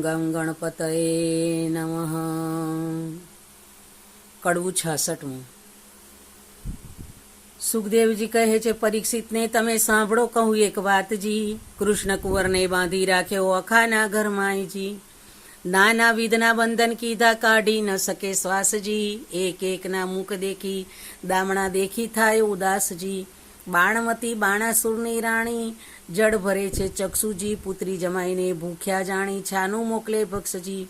ગમ ગણપતયે નમઃ. કડવું 66. સુખદેવજી કહે છે, પરીક્ષિતને તમે સાંભળો કહું એક વાતજી. કૃષ્ણ કુંવરને બાંધી રાખ્યો અખાના ઘરમાંજી. નાના વિધના બંધન કીધા કાઢી ન શકે શ્વાસજી. એક એકના મુખ દેખી દામણા દેખી થાય ઉદાસજી. બાણમતી બાણાસુરની રાણી જડ ભરે છે ચક્ષુજી. પુત્રી જમાઈને ભૂખ્યા જાણી છાનું મોકલે ભક્ષજી.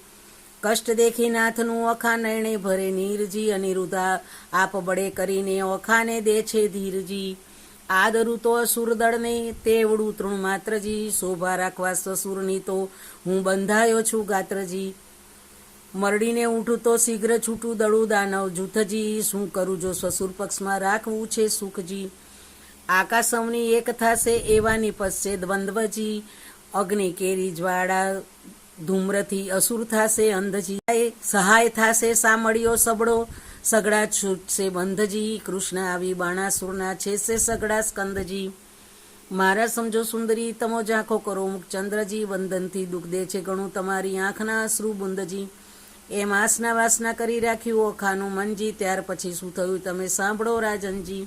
કષ્ટ દેખી નાથનું અખા નયણે ભરે નીરજી. અનિરુદ્ધા આપ બળે કરીને અખાને દે છે ધીરજી. આદરું તો અસુરદળને તેવડું તૃણ માત્રજી. શોભા રાખવા સસુરની તો હું બંધાયો છું ગાત્રજી. મરડીને ઉઠું તો શીઘ્ર છૂટું દળું દાનવ જૂથજી. શું કરું જો સસુર પક્ષમાં રાખવું છે સુખજી. આકાશવની એક થશે એવા નિપજશે દ્વંદ્વજી. અગ્નિ કેરી જ્વાળા ધૂમ્રથી અસુર થશે અંધજી. સહાય થશે સામળ્યો સબળો સગડા છૂટશે બંધજી. કૃષ્ણ આવી બાણાસુરના છેશે સગડા સ્કંદજી. મારા સમજો સુંદરી તમો ઝાંખો કરો મુખચંદ્રજી. વંદનથી દુઃખ દે છે ઘણું તમારી આંખના અશ્રુ બુંદજી. એમ આસના વાસના કરી રાખ્યું અખાનું મનજી. ત્યાર પછી શું થયું તમે સાંભળો રાજનજી.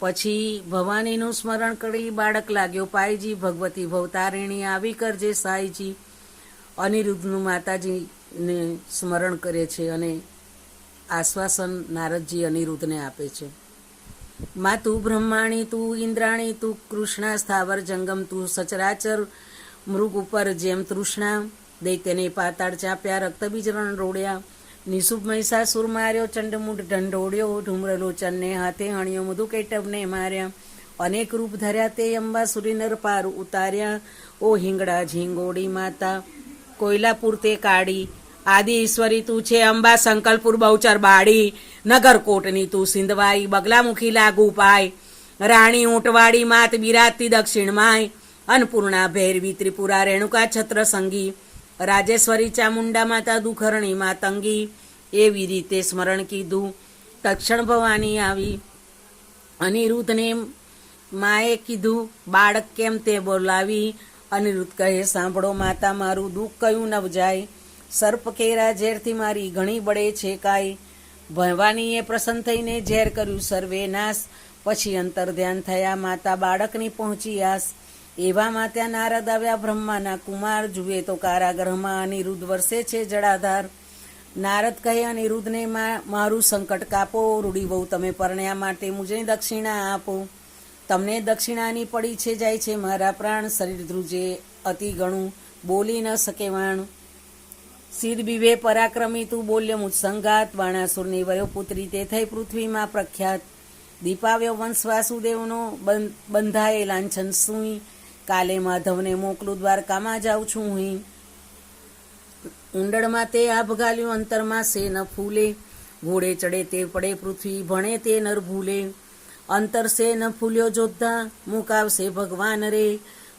પછી ભવાનીનું સ્મરણ કરી બાળક લાગ્યો પાયજી. ભગવતી ભવતારિણી આવી કરજે સાઈજી. અનિરુદ્ધનું માતાજીને સ્મરણ કરે છે અને આશ્વાસન નારદજી અનિરુદ્ધને આપે છે. મા તું બ્રહ્માણી તું ઇન્દ્રાણી તું કૃષ્ણા સ્થાવર જંગમ તું સચરાચર મૃગ ઉપર જેમ તૃષ્ણા. દૈત્યને પાતાળ ચાપ્યા રક્તબીજ રણ રોડ્યા. નિશુભ મહિષાસુર માર્યો ચંડમુંડ ઢંઢોળ્યો. ધૂમ્રલોચનને હાથે હણ્યો મધુકૈટભને માર્યા. અનેક રૂપ ધર્યા તે અંબાસુરી નર પાર ઉતાર્યા. ઓ હિંગળા ઝીંગોડી માતા કોયલાપુર તે કાળી. આદિ ઈશ્વરી તું છે અંબા સંકલપુર બહુચર બાળી. નગરકોટની તું સિંધવાઈ બગલામુખી લાગુ પાય. રાણી ઊંટવાડી માત બિરાતી દક્ષિણમાય. અન્નપૂર્ણા ભૈરવી ત્રિપુરા રેણુકા છત્ર સંગી. રાજેશ્વરી ચામુંડા માતા દુખરણી માતંગી. એવી રીતે સ્મરણ કીધું તક્ષણ ભવાની આવી. અનિરુદ્ધને માએ કીધું બાળક કેમ તે બોલાવી. અનિરુદ્ધ કહે સાંભળો માતા મારું દુઃખ કયું નવ જાય. સર્પ કેરા ઝેરથી મારી ઘણી બળે છે કાય. ભવાનીએ પ્રસન્ન થઈને ઝેર કર્યું સર્વે નાશ. પછી અંતર ધ્યાન થયા માતા બાળકની પહોંચી આસ. એવામાં ત્યાં નારદ આવ્યા બ્રહ્માના કુમાર. જુએ તો કારાગૃહમાં અનિરુદ્ધ વરસે છે જળાધાર. નારદ કહે અનિરુદ્ધને મારું સંકટ કાપો. રૂડી વહુ તમે પરણ્યા માટે મુજે દક્ષિણા આપો. તમને દક્ષિણાની પડી છે જાય છે મારા પ્રાણ. શરીર ધ્રુજે અતિ ઘણું બોલી ન શકે વાણ. સિદ્ધ બીવે પરાક્રમી તું બોલ્ય મુજ સંગાત. બાણાસુરની વયો પુત્રી તે થઈ પૃથ્વીમાં પ્રખ્યાત. દીપાવ્યો વંશ વાસુદેવનો બંધાએ લાંછન સુઈ. કાલે માધવને મોકલું દ્વારકામાં જાઉં છું હું. ઉંડળમાં તે આભ ઘાલ્યું અંતરમાં સે ન ફૂલે. ઘોડે ચડે તે પડે પૃથ્વી ભણે તે નર ભૂલે. અંતર સે ન ફૂલ્યો જોધા મુકાવશે ભગવાન રે.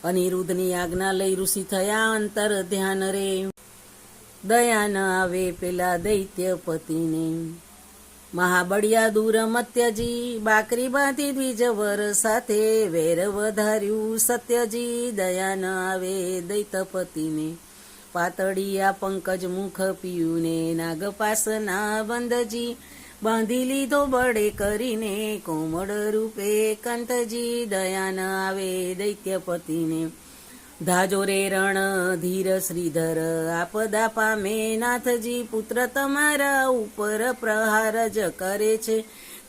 અનિરુદ્ધની આજ્ઞા લઈ ઋષિ થયા અંતર ધ્યાન રે. દયા ન આવે પેલા દૈત્યપતિને. મહાબળિયા દૂર મત્યજી બાકરી બાંધી દ્વિજવર સાથે. વેર વધાર્યું સત્યજી દયા ન આવે દૈત્યપતિને. પાતળિયા પંકજ મુખ પિયુને નાગપાસના બંધજી. બાંધી લીધો બળે કરીને કોમળ રૂપે કંઠજી. દયા ન આવે દૈત્યપતિને. ધાજો રે રણ ધીર શ્રીધર આપદા પામે નાથજી. પુત્ર તમારા ઉપર પ્રહાર જ કરે છે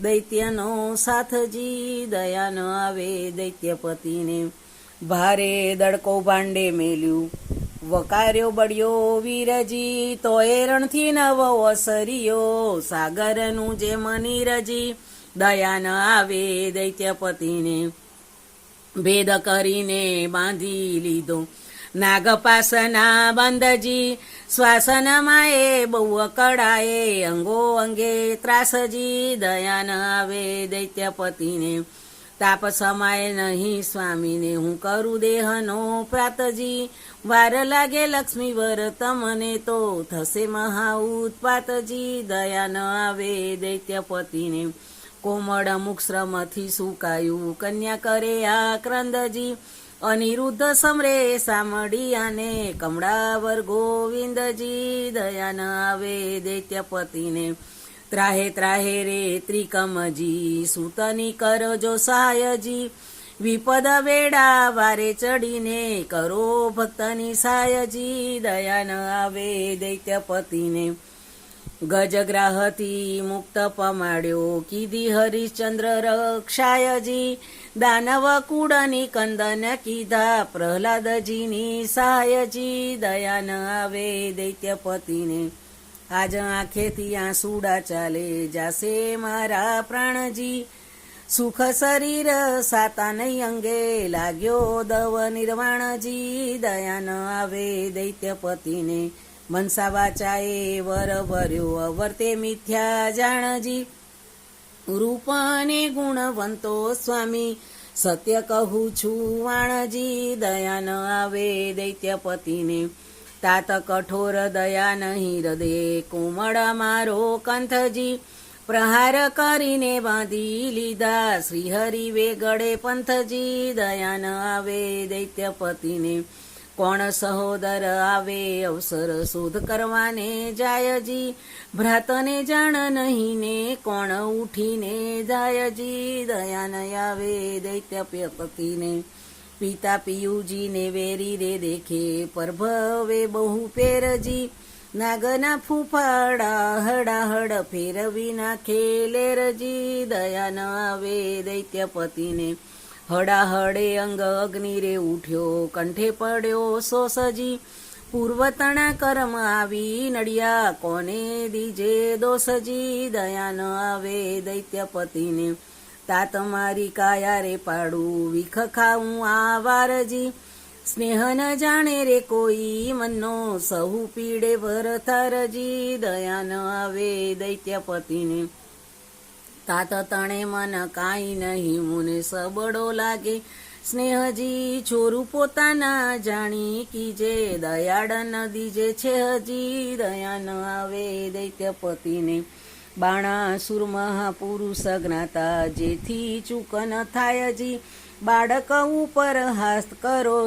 દૈત્યનો સાથજી. દયા ન આવે દૈત્યપતિને. ભારે દડકો ભાંડે મેલ્યું વકાર્યો બળ્યો વીરજી. તો એ રણથી નવો અસર્યો સાગરનું જે મનીરજી. દયા ન આવે દૈત્યપતિને. ભેદ કરીને બાંધી લીધો નાગપાસના બંધજી. શ્વાસનમાં એ બહુ અકળાએ અંગો અંગે ત્રાસજી. દયા ન આવે દૈત્યપતિને. તાપ સમાય નહીં સ્વામીને હું કરું દેહનો પ્રાતજી. વાર લાગે લક્ષ્મીવર તમને તો થશે મહા ઉત્પાતજી. દયા ન આવે દૈત્યપતિને. કોમળ મુખ શ્રમથી સુકાયું કન્યા કરે આ ક્રંદજી. અનિરુદ્ધ સમરે સામડિયાને, કમળાવર ગોવિંદજી દયા ન આવે દૈત્યપતિને. ત્રાહે ત્રાહે રે ત્રિકમજી, સૂતની કરજો સહાયજી, વિપદ વેડા વારે ચડીને, કરો ભક્તની સાયજી દયા ન આવે દૈત્યપતિને. ગજગ્રાહથી મુક્ત પમાડ્યો, કીધી હરિશ્ચંદ્ર રક્ષાયજી, દાનવ કુળની કંદન કીધા, પ્રહલાદજીની સહાયજી દયા ન આવે દૈત્યપતિને. આજ આંખેથી આંસુડા ચાલે, જાશે મારા પ્રાણજી, સુખ શરીર સાતાન અંગે, લાગ્યો દવ નિર્વાણજી દયા ન આવે દૈત્યપતિને. મનસા વાચાએ વર ભર્યો, અવર્તે મિથ્યા જાણજી, રૂપને ગુણવંતો સ્વામી, સત્ય કહું છું વાણજી દયા ન આવે દૈત્યપતિને. તાત કઠોર દયા નહીં હૃદય, કોમળ મારો કંથજી, પ્રહાર કરીને બાંધી લીધા, શ્રીહરિ વેગળે પંથજી દયા ન આવે દૈત્યપતિને. કોણ સહોદર આવે અવસર શોધ કરવાને જાયજી, ભ્રાતને જાણ નહીં ને કોણ ઉઠીને જાયજી દયા ન આવે દૈત્યપતિને. પિતા પિયુજીને વેરી રે દેખે, પરભવે બહુ પેરજી, નાગના ફૂફાડા હડાહડ ફેરવી નાખે લેરજી દયા ન આવે દૈત્યપતિને. હડાહડે અંગ અગ્નિ રે ઉઠ્યો, કંઠે પડ્યો સોસજી, પૂર્વતણા કર્મ આવી નડિયા, કોને દીજે દોષજી દયા ન આવે દૈત્યપતિને. તાત મારી કાયા રે પાડું, વિખ ખાવું આ વારજી, સ્નેહ ન જાણે રે કોઈ મનનો, સહુ પીડે ભરથારજી દયા ન આવે દૈત્યપતિને. તાત તણે મન કાંઈ નહીં, મુને સબડો લાગે સ્નેહજી, છોરું પોતાના જાણી કીજે, દયાળ ન દીજે છે હજી દયા ન આવે દૈત્યપતિને. બાણાસુર મહાપુરુષ જ્ઞાતા, જેથી ચૂક ન થાય જી, બાળક ઉપર હાથ કરો,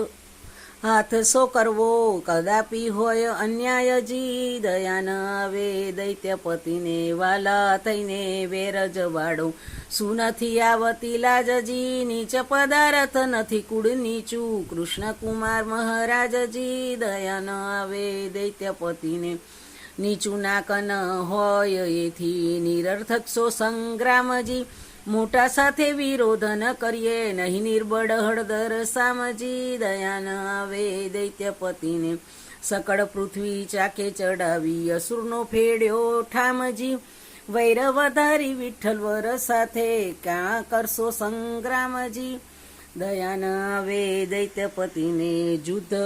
હાથ સો કરવો કદાપી હોય અન્યાયજી દયા ન આવે દૈત્યપતિને. વાલા થઈને વેરજ વાળો, શું નથી આવતી લાજજી, નીચ પદાર્થ નથી કુળ નીચું, કૃષ્ણકુમાર મહારાજજી દયા ન આવે દૈત્યપતિને. નીચું નાક ન હોય એથી નિરર્થક સો સંગ્રામજી, મોટા સાથે વિરોધ ન કરીએ, નહીં નિર્બળ હળદર સામજી દયા ન આવે દૈત્યપતિને. સકળ પૃથ્વી ચાકે ચડાવી, અસુરનો ફેડ્યો ઠામજી, વૈર વધારી વિઠ્ઠલવર સાથે, ક્યાં કરશો સંગ્રામજી દયા ન આવે દૈત્યપતિને. જુદ્ધ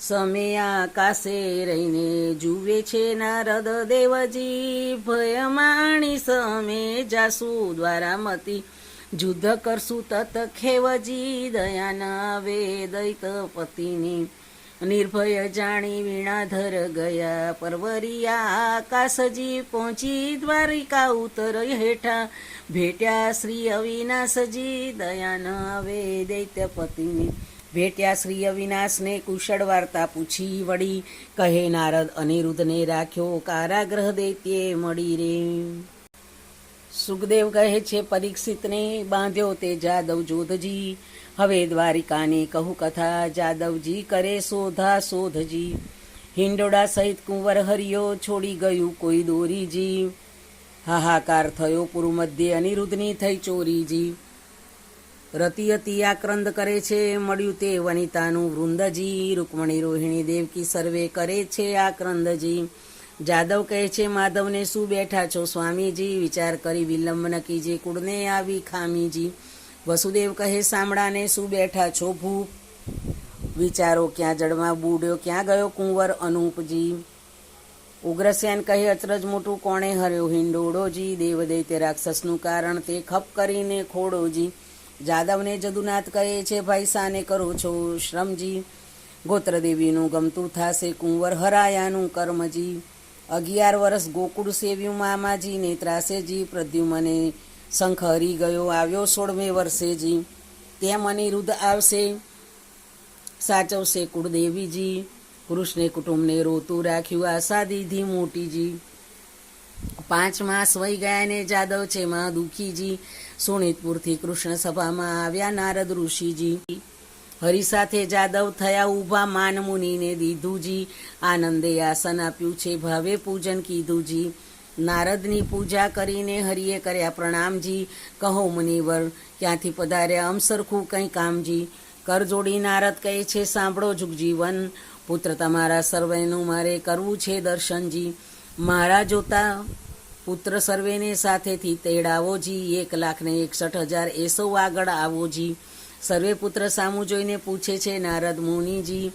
સમે આકાશે રહીને જુએ છે નારદ દેવજી, ભયમાણી સમે જાસુ દ્વારામતી, યુદ્ધ કરશું તત ખેવજી દયા ન આવે દૈત્યપતિને. નિર્ભય જાણી વીણાધર ગયા, પરવરિયા આકાશજી, પહોંચી દ્વારિકા ઉતર હેઠા, ભેટ્યા શ્રી અવિનાશજી દયા ન આવે દૈત્યપતિને. ભેટ્યા શ્રી અવિનાશને કુશળ વાર્તા પૂછી વળી, કહે નારદ અનિરુદ્ધને રાખ્યો કારાગ્રહ દૈત્યે મળી રે. સુખદેવ કહે છે પરીક્ષિતને, બાંધ્યો તે જાદવ જોધજી, હવે દ્વારિકાની કહું કથા, જાદવજી કરે શોધા શોધજી, હિંડોળા સહિત કુંવર હરિયો, છોડી ગયું કોઈ દોરીજી, હાહાકાર થયો પૂર્વ મધ્યે અનિરુદ્ધની થઈ ચોરીજી, રતિ અતિ આક્રંદ કરે છે, મળ્યું તે વનિતાનું વૃંદજી, રૂકમણી રોહિણી દેવકી સર્વે કરે છે આક્રંદજી. જાદવ કહે છે માધવને શું બેઠા છો સ્વામીજી, વિચાર કરી વિલંબ ન કીજે કુળને આવી ખામીજી. વસુદેવ કહે સાંભળાને શું બેઠા છો ભૂપ, વિચારો ક્યાં જળમાં બુડ્યો, ક્યાં ગયો કુંવર અનૂપજી. ઉગ્રસેન કહે અચરજ મોટું કોણે હર્યો હિંડોળોજી, દેવ દૈત્ય રાક્ષસનું કારણ તે ખપ કરીને ખોડોજી. જાદવને જદુનાથ કહે છે ભાઈ સાને કરો છો શ્રમજી, ગોત્રદેવીનું ગમતું થાશે કુંવર હરાયાનું કર્મજી. 11 વર્ષ ગોકુળ સેવ્યું મામાજીને ત્રાસેજી, પ્રદ્યુમને શંખ હરી ગયો આવ્યો 16મે વર્ષેજી. તેમ અનિરુદ્ધ આવશે સાચવશે કુળદેવીજી. કૃષ્ણે કુટુંબને રોતું રાખ્યું, આશા દીધી મોટીજી. 5 માસ વહી ગયા ને જાદવ છે માં દુખીજી. સોનિતપુરથી કૃષ્ણ સભામાં આવ્યા નારદ ઋષિજી. હરિ સાથે જાદવ થયા ઊભા, માન મુનિને દીધુંજી. આનંદે આસન આપ્યું છે, ભાવે પૂજન કીધુંજી. નારદની પૂજા કરીને હરિએ કર્યા પ્રણામજી. કહો મુનિવર ક્યાંથી પધાર્યા, અમ સરખું કંઈ કામજી. કર જોડી નારદ કહે છે, સાંભળો જુગજીવન. પુત્ર તમારા સર્વેનું મારે કરવું છે દર્શનજી. મારા જોતા પુત્ર સર્વેને સાથેથી તેડાવોજી. 1,61,000 એસો આગળ આવોજી. સર્વે પુત્ર સામું જોઈને પૂછે છે નારદ મુનિજી,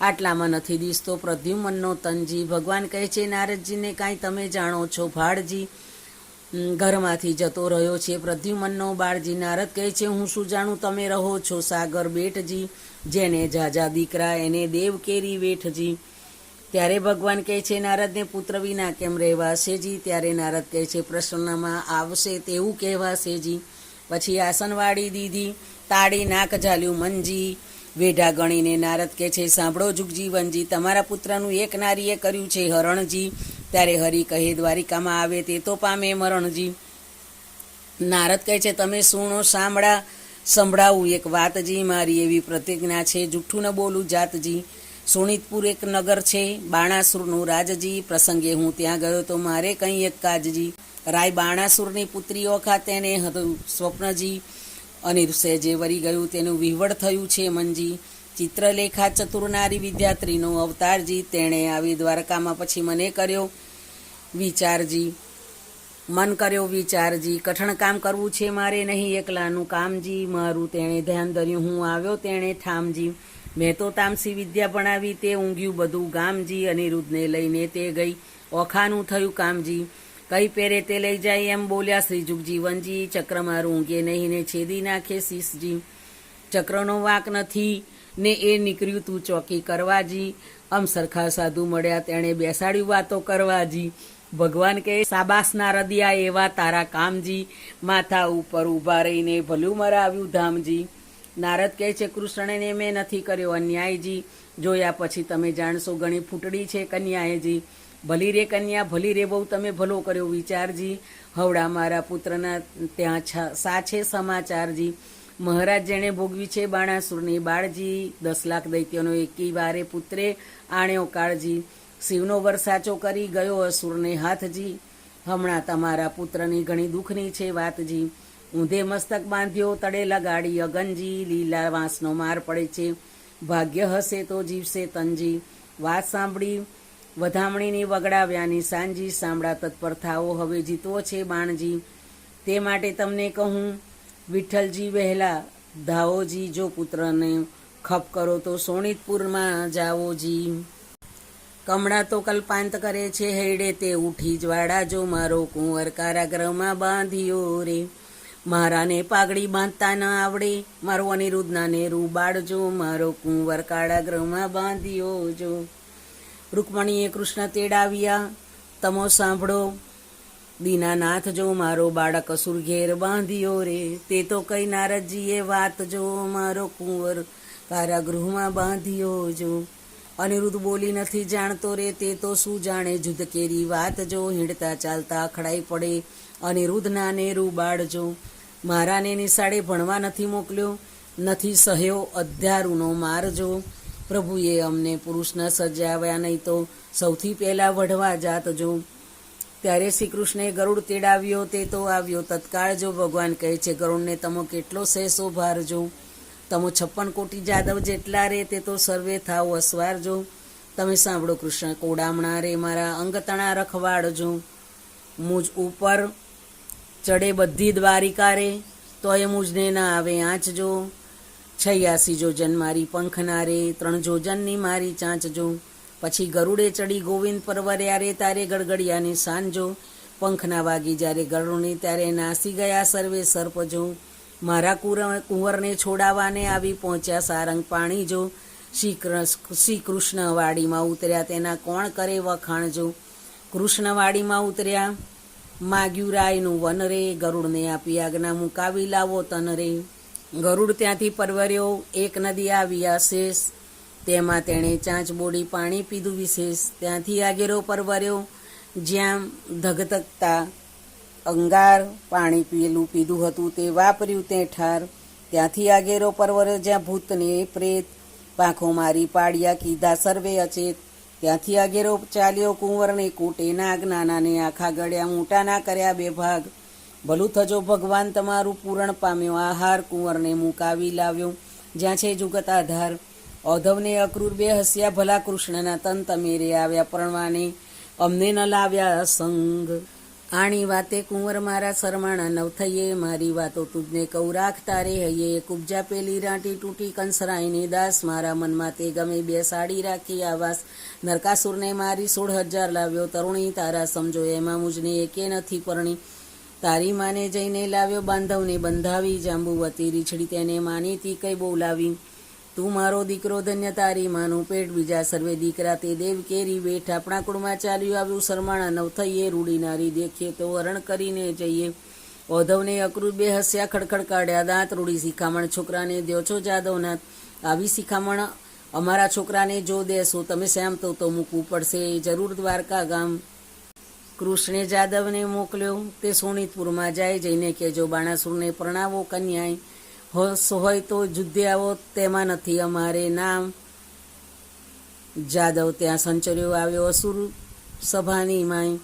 આટલામાં નથી દિસતો પ્રદ્યુમ્નનો તનજી. ભગવાન કહે છે નારદજીને, કાંઈ તમે જાણો છો ભાળજી. ઘરમાંથી જતો રહ્યો છે પ્રદ્યુમ્નનો બાળજી. નારદ કહે છે, હું શું જાણું, તમે રહો છો સાગર બેટજી. જેને જાજા દીકરા એને દેવ કેરી વેઠજી. ત્યારે ભગવાન કહે છે નારદને, પુત્ર વિના કેમ રહેવાશેજી. ત્યારે નારદ કહે છે, પ્રશ્નમાં આવશે તેવું કહેવાશેજી. પછી આસન વાળી દીધી, તાળી નાક ઝાલ્યું મનજી. વેઢા ગણીને નારદ કહે છે, સાંભળો જુગજીવનજી, તમારા પુત્રનું એક નારીએ કર્યું છે હરણજી. ત્યારે હરિ કહે, દ્વારિકામાં આવે તે તો પામે મરણજી. નારદ કહે છે, તમે સુણો સંભળાવું એક વાતજી. મારી એવી પ્રતિજ્ઞા છે, જુઠ્ઠું ન બોલું જાતજી. સોનિતપુર એક નગર છે, બાણાસુરનું રાજજી. પ્રસંગે હું ત્યાં ગયો તો મારે કંઈ એક કાજજી. રાય બાણાસુરની પુત્રીઓ ખાતે તેને હતું સ્વપ્નજી. અનિરુષે જે વરી ગયું તેનું વિહવળ થયું છે મનજી. ચિત્રલેખા ચતુર્નારી વિદ્યાત્રીનો અવતારજી. તેણે આવી દ્વારકામાં પછી મન કર્યો વિચારજી. કઠણ કામ કરવું છે મારે, નહીં એકલાનું કામજી. મારું તેણે ધ્યાન ધર્યું, હું આવ્યો તેણે ઠામજી. મેં તો તામસી વિદ્યા ભણાવી, તે ઊંઘ્યું બધું ગામજી. અનિરુદ્ધને લઈને તે ગઈ, ઓખાનું થયું કામજી. કઈ પેરે તે લઈ જાય એમ બોલ્યા શ્રી જુગજીવનજી. ચક્ર મારું ઊંઘે નહીં ને છેદી નાખે શીશજી. ચક્રનો વાંક નથી ને એ નીકળ્યું તું ચોકી કરવાજી. અમ સરખા સાધુ મળ્યા તેણે બેસાડ્યું વાતો કરવાજી. ભગવાન કહે, સાબાસના રદિયા એવા તારા કામજી. માથા ઉપર ઊભા રહીને ભલું મરાવ્યું ધામજી. નારદ કહે છે, કૃષ્ણને મેં નથી કર્યો અન્યાયજી. જોયા પછી તમે જાણશો, ઘણી ફૂટડી છે કન્યાએજી. ભલી રે કન્યા ભલી રે બહુ, તમે ભલો કર્યો વિચારજી. હવડા મારા પુત્રના ત્યાં સાચે સમાચારજી. મહારાજ જેણે ભોગવી છે બાણાસુરની બાળજી. 10 લાખ દૈત્યનો એકી વારે પુત્રે આણ્યો કાળજી. શિવનો વર સાચો કરી ગયો અસુરને હાથજી. હમણાં તમારા પુત્રની ઘણી દુઃખની છે વાતજી. ઊંધે મસ્તક બાંધ્યો તળે લગાડી અગનજી. લીલા વાંસનો માર પડે છે, ભાગ્ય હશે તો જીવશે તનજી. વાત સાંભળી વધામણીની વગડાવ્યાની સાંજી. સાંભળા તત્પર થાઓ, હવે જીતવો છે બાણજી. તે માટે તમને કહું વિઠ્ઠલજી વહેલા ધાવોજી. જો પુત્રને ખપ કરો તો સોનિતપુરમાં જાવોજી. કમળા તો કલ્પાંત કરે છે હૈડે તે ઉઠી જ્વાળા. જો મારો કુંવર કારાગૃહમાં બાંધ્યો રે. મારાને પાઘડી બાંધતા ન આવડે, મારો અનિરુદ્ધના ને રૂબાડજો. મારો કુંવર કારાગૃહમાં બાંધ્યો જો. રૂકમણીએ કૃષ્ણ તેડાવ્યા તમો સાંભળો. દીનાનાથ જો મારો બાળક અસુર ઘેર બાંધ્યો રે. તે તો કઈ નારદજીએ વાત જો. મારો કુંવર કારાગૃહમાં બાંધ્યો જો. અનિરુદ્ધ બોલી નથી જાણતો રે, તે તો શું જાણે જુદ કેરી વાત જો. હીડતા ચાલતા અખડાઈ પડે અનિરુદ્ધના ને રૂબાડજો. મારાને નિશાળે ભણવા નથી મોકલ્યો, નથી સહ્યો અધ્યારુનો મારજો. પ્રભુએ અમને પુરુષ ન સર્જાવ્યા, નહીં તો સૌથી પહેલાં વઢવા જાતજો. ત્યારે શ્રી કૃષ્ણે ગરુડ તેડાવ્યો, તે તો આવ્યો તત્કાળ જો. ભગવાન કહે છે, ગરુડને તમો કેટલો સહેસો ભારજો. તમો 56 કોટી જાદવ જેટલા રે, તે તો સર્વે થાવ અસવારજો. તમે સાંભળો કૃષ્ણ કોડામણા રે, મારા અંગતણા રખવાડજો. મુજ ઉપર ચડે બધી દ્વારિકા રે, તો એ મુજને ના આવે આંચજો. 86 જોજન મારી પંખના રે, 3 જોજનની મારી ચાંચજો. પછી ગરુડે ચડી ગોવિંદ પરવર્યા રે, તારે ગડગડિયાની સાંજો. પંખના વાગી જ્યારે ગરુડની, ત્યારે નાસી ગયા સર્વે સર્પજો. મારા કુંવરને છોડાવવાને આવી પહોંચ્યા સારંગ પાણી જો. શ્રી કૃષ્ણ વાડીમાં ઉતર્યા, તેના કોણ કરે વખાણજો. કૃષ્ણ વાડીમાં ઉતર્યા, માગ્યું રાયનું વન રે. ગરુડને આપી આજ્ઞા, મુકાવી લાવો તન રે. ગરુડ ત્યાંથી પરવર્યો, એક નદી આવ્યા શેષ. તેમાં તેણે ચાંચ બોડી પાણી પીધું વિશેષ. ત્યાંથી આગેરો પરવર્યો જ્યાં ધગધગતા અંગાર પાણી પીધું હતું તે વાપર્યું તે ઠાર. ત્યાંથી આગેરો પરવર્યો જ્યાં ભૂતને પ્રેત પાંખો મારી પાડ્યા કીધા સર્વે અચેત. ત્યાંથી આગેરો ચાલ્યો કુંવરને કૂટે નાગ નાનાને આખા ગળ્યા મોટાના કર્યા બે ભાગ. ભલું થજો ભગવાન તમારું પૂરણ પામ્યો આહાર કુંવરને મુકાવી લાવ્યો જ્યાં છે જુગત આધાર. ઔધવને અક્રૂર બે હસ્યા ભલા કૃષ્ણના તન તમે રે આવ્યા પરણવાને અમને ન લાવ્યા સંગ. આણી વાતે કુંવર મારા શરમાણા નવ થઈએ મારી વાતો તુજને કહું રાખ તારે હૈયે. કુબજા પેલી રાંટી તૂટી કંસરાઈને દાસ મારા મનમાં તે ગમે બે સાડી રાખી આવાસ. નરકાસુરને મારી 16,000 લાવ્યો તરુણી તારા સમજો એમાં મુજને એકે નથી પરણી. તારી માને જઈને લાવ્યો બાંધવને બંધાવી જાંબુવતી રીછડી તેને માનીતી કઈ બોલાવી. તું મારો દીકરો ધન્ય તારી માનું પેટ બીજા સર્વે દીકરા તે દેવ કેરી બેઠ. આપણા કુળમાં ચાલ્યું આવ્યું શરમાણા નવ થઈએ રૂડી નારી દેખીએ તો હરણ કરીને જઈએ. ઔધવને અક્રૂર બે હસ્યા ખડખડ કાઢ્યા દાંત રૂડી શિખામણ છોકરાને દ્યો છો જાદવનાથ. આવી શિખામણ અમારા છોકરાને જો દેશો તમે શ્યામ તો મૂકવું પડશે જરૂર દ્વારકા ગામ. કૃષ્ણે જાદવને મોકલ્યો તે સોનિતપુરમાં જાય જઈને કહેજો બાણાસુરને પરણાવો કન્યાય. હોય તો યુદ્ધે આવો તેમાં નથી અમારે નામ. જાદવ ત્યાં સંચર્યો આવ્યો અસુર સભાની માય.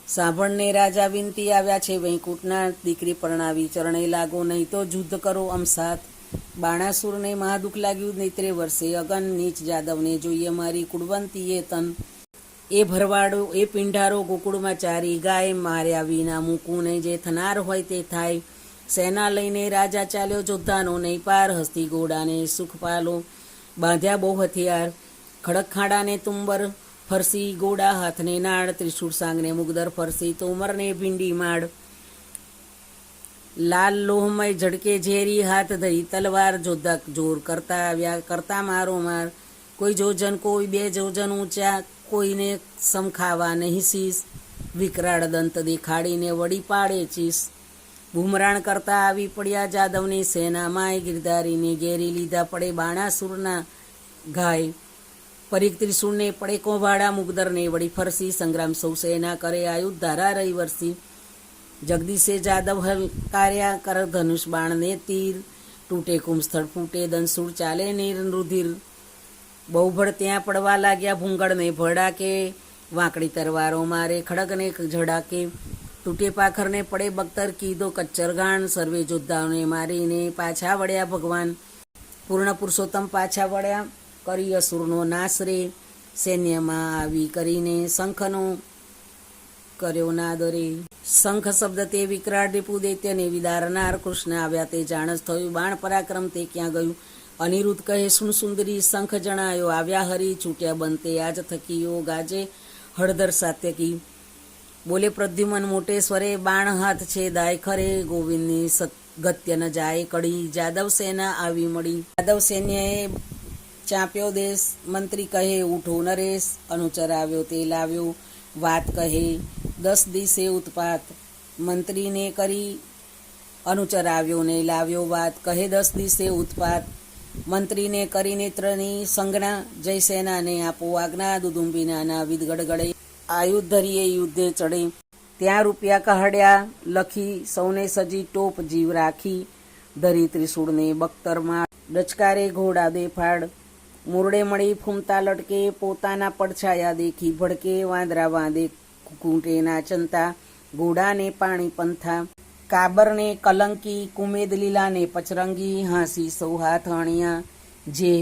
સાંભળને રાજા વિનતી આવ્યા છે વૈકુંઠના દીકરી પરણાવી ચરણે લાગો નહીં તો યુદ્ધ કરો અમસાત. બાણાસુરને મહાદુઃખ લાગ્યું નેત્રે વર્ષે અગન નીચ જાદવને જોઈએ મારી કુળવંતીએ તન. એ ભરવાડો એ પિંઢારો ગોકુળમાં ચારી ગાય માર્યા વિના મૂકું નહીં જે થનાર હોય તે થાય. સેના લઈને રાજા ચાલ્યો જોદ્ધાનો નહીં પાર. હસ્તી ઘોડાને સુખ પાલો બાંધ્યા બહુ હથિયાર. ખડક ખાડાને તુંબર ફરસી ઘોડા હાથને નાળ. ત્રિશૂળ સાંગને મુગદર ફરસી તોમરને ભીંડી માડ. લાલ લોહમય ઝડકે ઝેરી હાથ ધરી તલવાર જોધક જોર કરતા આવ્યા કરતા મારો માર. કોઈ જોજન કોઈ બે જોજન ઊંચા કોઈને સમખાવા નહીં શીશ. વિકરાળ દંત દેખાડીને વળી પાડે ચીસ. બુમરાણ કરતા આવી પડ્યા જાદવની સેના માય. ગિરધારીને ઘેરી લીધા પડે બાણાસુરના ઘાય. પરીખ ત્રિશૂળને પડે કોભાડા મુગદરને વળી ફરસી. સંગ્રામ સૌ સેના કરે આયુધ ધારા રહી વરસી. જગદીશે જાદવ હલકાર્યા કર ધનુષ બાણને તીર. તૂટે કુંભસ્થળ ફૂટે દંસુર ચાલે નીર રુધિર. બહુભળ ત્યાં પડવા લાગ્યા ભૂંગળને ભડાકે. વાંકડી તરવારો મારે ખડગને ઝડાકે. તૂટે પાખરને પડે બખ્તર કીધો કચ્ચર ગાણ. સર્વે યોદ્ધાઓને મારીને પાછા વળ્યા ભગવાન. પૂર્ણ પુરુષોત્તમ પાછા વળ્યા કરી અસુરનો નાશ રે. સૈન્યમાં આવી કરીને શંખનો કર્યો નાદ રે. શંખ શબ્દ તે વિકરાળ રીપુ દૈત્યને વિદારનાર. કૃષ્ણ આવ્યા તે જાણસ થયું બાણ પરાક્રમ તે ક્યાં ગયું. અનિરુદ્ધ કહે સુન સુંદરી શંખ જણાયો આવ્યા હરી. છૂટ્યા બનતે આજ થકીઓ ગાજે હળદર સાત્યકી. બોલે પ્રદ્યુમન મોટે સ્વરે બાણ હાથ છે દાય ખરે. ગોવિંદની ગત્ય ન જાય કડી. જાદવ સેના આવી મળી. જાદવ સૈન્યએ ચાંપ્યો દેશ. મંત્રી કહે ઉઠો નરેશ. અનુચર આવ્યો તે લાવ્યો વાત કહે 10 દિવસે ઉત્પાત. મંત્રીને કરી અનુચર આવ્યો ને લાવ્યો વાત કહે 10 દિવસે ઉત્પાત. મંત્રીને કરી નેત્રની સંજ્ઞા. જય સેનાને આપો આજ્ઞા. દુદુંબીના વિધ ગડગડે આયુધ ધરીએ યુદ્ધે ચડે. ત્યાં રૂપિયા કહડ્યા લખી સૌને સજી ટોપ જીવ રાખી. ધરી ત્રિશૂળને બખ્તરમાં ડચકારે ઘોડા દેફાડ. મુરડે મળી ફૂમતા લટકે પોતાના પડછાયા દેખી ભડકે. વાંદરા વાંદે કૂંટેના ચંતા ઘોડાને પાણી પંથા. કાબરને કલંકી કુમેદ લીલાને પચરંગી. હાંસી સૌ હાથ અણિયા જે